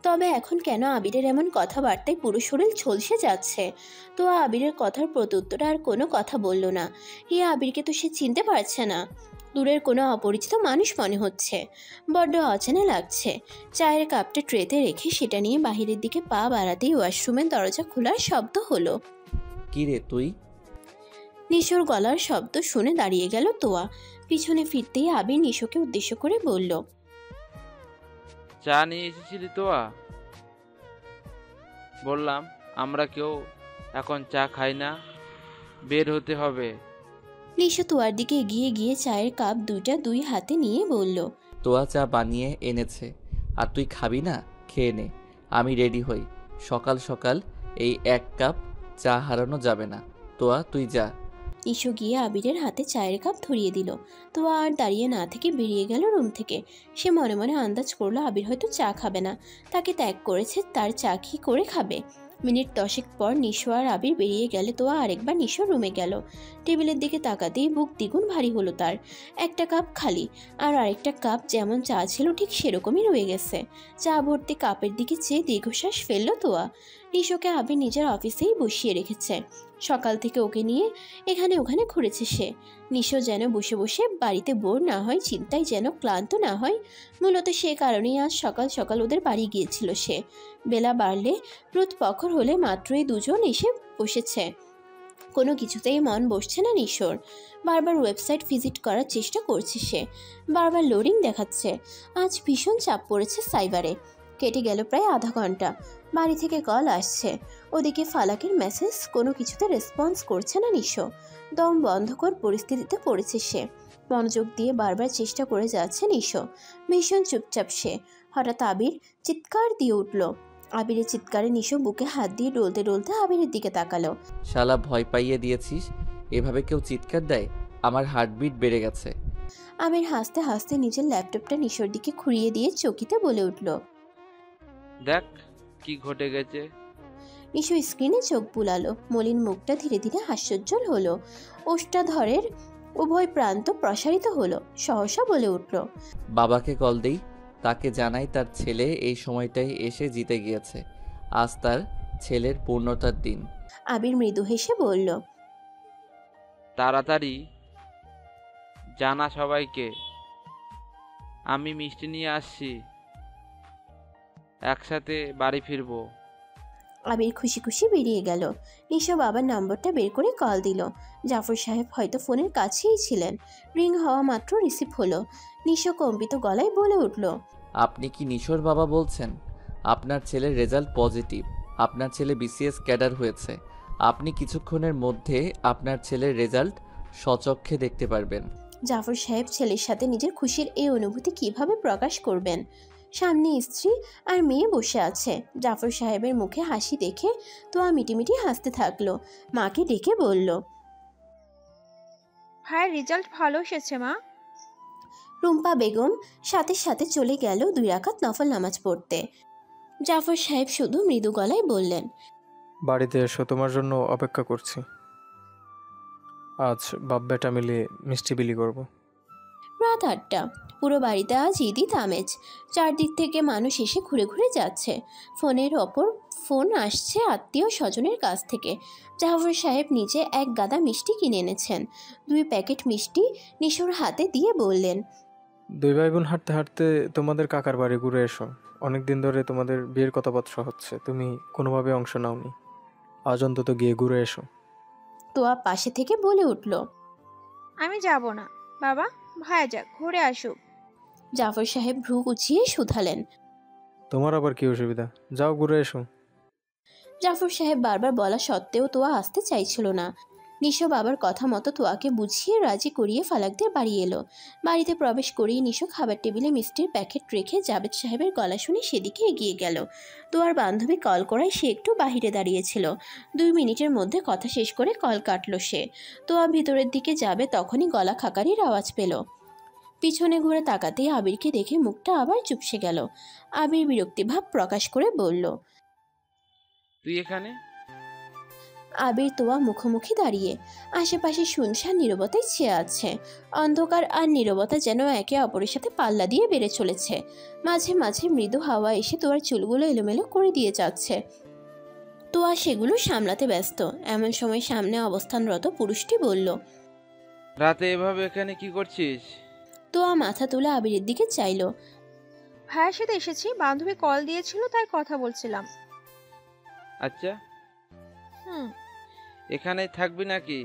তবে এখন কেন আবিরের এমন কথাবার্তায় পুরো শরীর ঝলসে যাচ্ছে? তো আবিরের কথার প্রত্যুত্তরে আর কোনো কথা বলল না। আবিরকে তো সে চিনতে পারছে না, দূরের কোনো অপরিচিত মানুষ মনে হচ্ছে। বড্ড অচেনা লাগছে। চায়ের কাপটা ট্রেতে রেখে সেটা নিয়ে বাহিরের দিকে পা বাড়াতেই ওয়াশরুমের দরজা খোলার শব্দ হলো। কি রে তুই? নিশোর গলার শব্দ শুনে দাঁড়িয়ে গেল তোয়া। পিছনে ফিরতেই আবির নিশোকে উদ্দেশ্য করে বলল। চা নিয়ে এসেছিলি তোয়া? বললাম আমরা কেউ এখন চা খাই না, বের হতে হবে। নিশো তোয়ার দিকে এগিয়ে গিয়ে চায়ের কাপ দুইটা দুই হাতে নিয়ে বলল। তোয়া চা বানিয়ে এনেছে, আর তুই খাবি না? খেয়ে নে, আমি রেডি হই। সকাল সকাল এই এক কাপ চা হারানো যাবে না। তোয়া তুই যা। নিশো গিয়ে আবিরের হাতে চায়ের কাপ ধরিয়ে দিল। তোয়া আর দাঁড়িয়ে না থেকে বেরিয়ে গেল রুম থেকে। সে মনে মনে আন্দাজ করলো আবির হয়তো চা খাবে না, তাকে ত্যাগ করেছে, তার চা কি করে খাবে। মিনিট 10 পর নিশো আর আবির বেরিয়ে গেলে তোয়া আরেকবার নিশোর রুমে গেল। টেবিলের দিকে তাকাতেই বুক দ্বিগুণ ভারী হলো তার। একটা কাপ খালি, আর আরেকটা কাপ যেমন চা ছিল ঠিক সেরকমই রয়ে গেছে। চা ভর্তি কাপের দিকে চেয়ে দীর্ঘশ্বাস ফেললো তোয়া। নিশোকে আবির নিজের অফিসেই বসিয়ে রেখেছে। সকাল থেকে ওকে নিয়ে এখানে ওখানে ঘুরেছে সে। নিশো যেন বসে বসে বাড়িতে বোর না হয়, চিন্তায় যেন ক্লান্ত না হয়। মূলত সে কারণেই আজ সকাল সকাল ওদের বাড়ি গিয়েছিল সে। বেলা বাড়লে, রোদ প্রখর হলে মাত্রই দুজন এসে বসেছে। কোনো কিছুতেই মন বসছে না নিশোর। বারবার ওয়েবসাইট ভিজিট করার চেষ্টা করছে সে, বারবার লোডিং দেখাচ্ছে। আজ ভীষণ চাপ পড়েছে সাইবারে। কেটে গেল প্রায় আধা ঘন্টা। বাড়ি থেকে কল আসছে, ওদিকে ফালাকের মেসেজ, কোনো কিছুতে রেসপন্স করছে না নিশো। দম বন্ধকর পরিস্থিতিতে পড়েছে সে। মনোযোগ দিয়ে বারবার চেষ্টা করে যাচ্ছে নিশো। ভীষণ চুপচাপ সে। হঠাৎ আবির চিৎকার দিয়ে উঠল। আবিরের চিৎকারে নিশো বুকে হাত দিয়ে ডলতে ডলতে আবিরের দিকে তাকালো। শালা ভয় পাইয়ে দিয়েছিস? এভাবে কেউ চিৎকার দেয়? আমার হার্টবিট বেড়ে গেছে। আবির হাসতে হাসতে নিজের ল্যাপটপটা নিশোর দিকে ঘুরিয়ে দিয়ে চকিতে বলে উঠল। দেখ কি ঘটে গেছে। নিশো স্ক্রিনে চোখ বুলালো, মলিন মুখটা ধীরে ধীরে হাস্যোজ্জ্বল হলো, ওষ্ঠাধরের উভয় প্রান্ত প্রসারিত হলো, সহসা বলে উঠল। বাবাকে কল দেই, তাকে জানাই তার ছেলে এই সময়টায় এসে জিতে গিয়েছে। আজ তার ছেলের পূর্ণতার দিন। আবির মৃদু হেসে বলল। তাড়াতাড়ি জানা সবাইকে, আমি মিষ্টি নিয়ে আসছি, একসাথে বাড়ি ফিরবো। আবির খুশি খুশি বেরিয়ে গেল। নিশো বাবার নম্বরটা বের করে কল দিল। জাফর সাহেব হয়তো ফোনের কাছেই ছিলেন। রিং হওয়া মাত্র রিসিভ হলো। নিশো কম্পিত গলায় বলে উঠল। আপনি কি নিশোর বাবা বলছেন? আপনার ছেলের রেজাল্ট পজিটিভ। আপনার ছেলে বিসিএস ক্যাডার হয়েছে। আপনি কিছুক্ষণের মধ্যে আপনার ছেলের রেজাল্ট স্বচক্ষে দেখতে পারবেন। জাফর সাহেব ছেলের সাথে নিজের খুশির এই অনুভূতি কিভাবে প্রকাশ করবেন? সামনে স্ত্রী আর মেয়ে বসে আছে। জাফর সাহেবের মুখে হাসি দেখে তোয়া মিটিমিটি হাসতে থাকলো। মাকে ডেকে বলল। ভাইয়ের রেজাল্ট ভালো এসেছে মা। রুম্পা বেগম সাথে সাথে চলে গেল 2 রাকাত নফল নামাজ পড়তে। জাফর সাহেব শুধু মৃদু গলায় বললেন। বাড়িতে এসো, তোমার জন্য অপেক্ষা করছি। আজ বাপ বেটা মিলিয়ে মিষ্টি বিলি করব। রাত 8টা। পুরো বাড়িতে আজ ঈদই আমেজ। চারদিক থেকে মানুষ এসে ঘুরে ঘুরে যাচ্ছে। ফোনের ওপর ফোন আসছে আত্মীয় স্বজনের কাছ থেকে। জাফর সাহেব নিজে এক গাদা মিষ্টি কিনে এনেছেন। 2 প্যাকেট মিষ্টি নিশোর হাতে দিয়ে বললেন। 2 ভাই বোন হাঁটতে হাঁটতে তোমাদের কাকার বাড়ি ঘুরে এসো। অনেক দিন ধরে তোমাদের বিয়ের কথাবার্তা হচ্ছে, তুমি কোনোভাবে অংশ নাওনি। আজ অন্তত গিয়ে ঘুরে এসো। তোয়া পাশে থেকে বলে উঠল। আমি যাব না বাবা, ভাইয়া যাক, ঘুরে আসুক। জাফর সাহেব ভ্রু কুচিয়ে শুধালেন। তোমার আবার কি অসুবিধা? যাও ঘুরে এসো। জাফর সাহেব বারবার বলা সত্ত্বেও তোয়া আসতে চাইছিল না। নিশো বাবার কথা মতো তোয়াকে বুঝিয়ে রাজি করিয়ে ফালাকদের বাড়ি এলো। বাড়িতে প্রবেশ করেই নিশো খাবার টেবিলে মিষ্টির প্যাকেট রেখে জাবেদ সাহেবের গলা শুনে সেদিকে এগিয়ে গেল। তোয়ার বান্ধবী কল করায় সে একটু বাহিরে দাঁড়িয়েছিল। 2 মিনিটের মধ্যে কথা শেষ করে কল কাটলো সে। তোয়া ভিতরের দিকে যাবে তখনই গলা খাকারির আওয়াজ পেল। পিছনে ঘুরে তাকাতেই আবিরকে দেখে মুখটা আবার চুপসে গেল। আবির বিরক্তিভাব প্রকাশ করে বলল। তুই এখানে? আবির তোয়া মুখোমুখি দাঁড়িয়ে। আশেপাশে শুনশান নীরবতায় ছেয়ে আছে। অন্ধকার আর নীরবতা যেন একে অপরের সাথে পাল্লা দিয়ে বেড়ে চলেছে। মাঝে মাঝে মৃদু হাওয়া এসে তোয়ার চুলগুলো এলোমেলো করে দিয়ে যাচ্ছে। তোয়া সেগুলো সামলাতে ব্যস্ত। এমন সময় সামনে অবস্থানরত পুরুষটি বলল। রাতে এভাবে এখানে কি করছিস? তোয়া মাথা তুলে আবিরের দিকে চাইল। ভাইয়ের সাথে এসেছি, বান্ধবী কল দিয়েছিল তাই কথা বলছিলাম। আচ্ছা, হুম। এখানেই থাকবি নাকি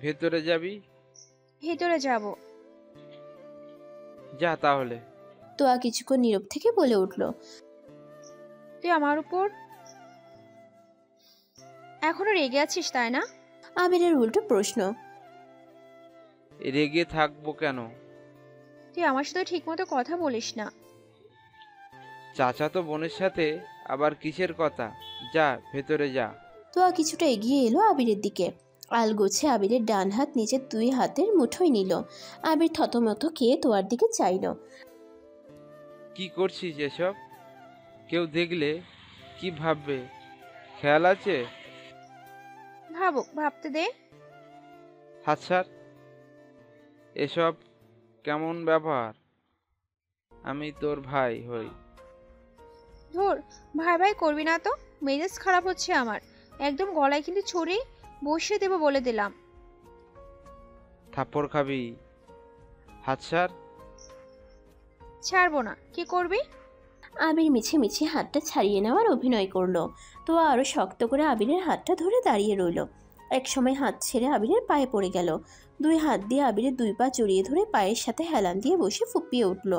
ভেতরে যাবি? ভেতরে যাব। যা তাহলে। তোয়া কিছুক্ষণ নীরব থেকে বলে উঠল। তুই আমার উপর এখনো রেগে আছিস তাই না? আবিরের উল্টো প্রশ্ন। রেগে থাকবো কেন? তুই আমার সাথে ঠিকমতো কথা বলিস না। চাচাতো বোনের সাথে আবার কিসের কথা? যা ভেতরে যা। তোয়া কিছুটা এগিয়ে এলো আবিরের দিকে। আলগোছে আবিরের ডান হাত নিজের 2 হাতের মুঠোয় নিল। আবির থতমত খেয়ে তোয়ার দিকে চাইল। কি করছিস এসব? কেউ দেখলে কি ভাববে? খেয়াল আছে? ভাবুক, ভাবতে দে। হাত ছাড়। এসব কেমন ব্যবহার? আমি তোর ভাই হই। ধুর, ভাই ভাই করবি না তো, মেজাজ খারাপ হচ্ছে আমার। একদম গলায় কিন্তু ছুরি বসিয়ে দেবো বলে দিলাম। থাপ্পড় খাবি? হাত ছাড়। ছাড়বো না। কি করবি? আবির মিছে মিছে হাতটা ছাড়িয়ে নেওয়ার অভিনয় করলো। তোয়া আরো শক্ত করে আবিরের হাতটা ধরে দাঁড়িয়ে রইল। এক সময় হাত ছেড়ে আবিরের পায়ে পড়ে গেল। 2 হাত দিয়ে আবিরের 2 পা জড়িয়ে ধরে পায়ের সাথে হেলান দিয়ে বসে ফুপিয়ে উঠল।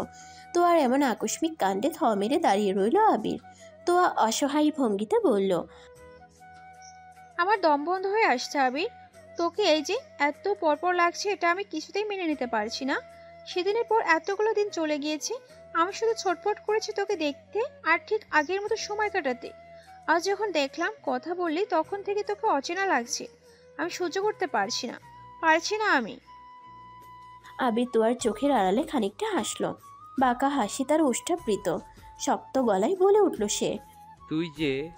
তোয়ার এমন আকস্মিক কাণ্ডে থ মেরে দাঁড়িয়ে রইল আবির। তোয়া অসহায় ভঙ্গিতে বলল। আমার দম বন্ধ হয়ে আসছে আবির। তোকে এই যে এত পরপর লাগছে, এটা আমি কিছুতেই মেনে নিতে পারছি না। সেদিনের পর এতগুলো দিন চলে গিয়েছে, আমি শুধু ছটফট করেছি তোকে দেখতে আর ঠিক আগের মতো সময় কাটাতে। আজ যখন দেখলাম কথা বললি তখন থেকে তোকে অচেনা লাগছে। আমি সহ্য করতে পারছি না আমি। আবির তোয়ার চোখের আড়ালে খানিকটা হাসলো। বাঁকা হাসি তার ওষ্ঠাবৃত। শক্ত গলায় বলে উঠল সে। তুই যে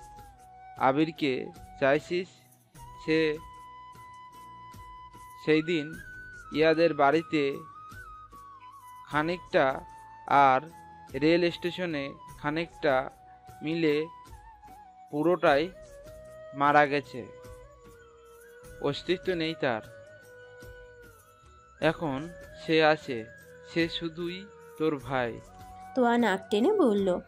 আবিরকে চাইছিস, সে সেই দিন ইয়াদের বাড়িতে খানিকটা আর রেল স্টেশনে খানিকটা মিলে পুরোটাই মারা গেছে। অস্তিত্ব নেই তার। এখন সে আছে, সে শুধুই তোর ভাই। তোয়া নাক টেনে বলল।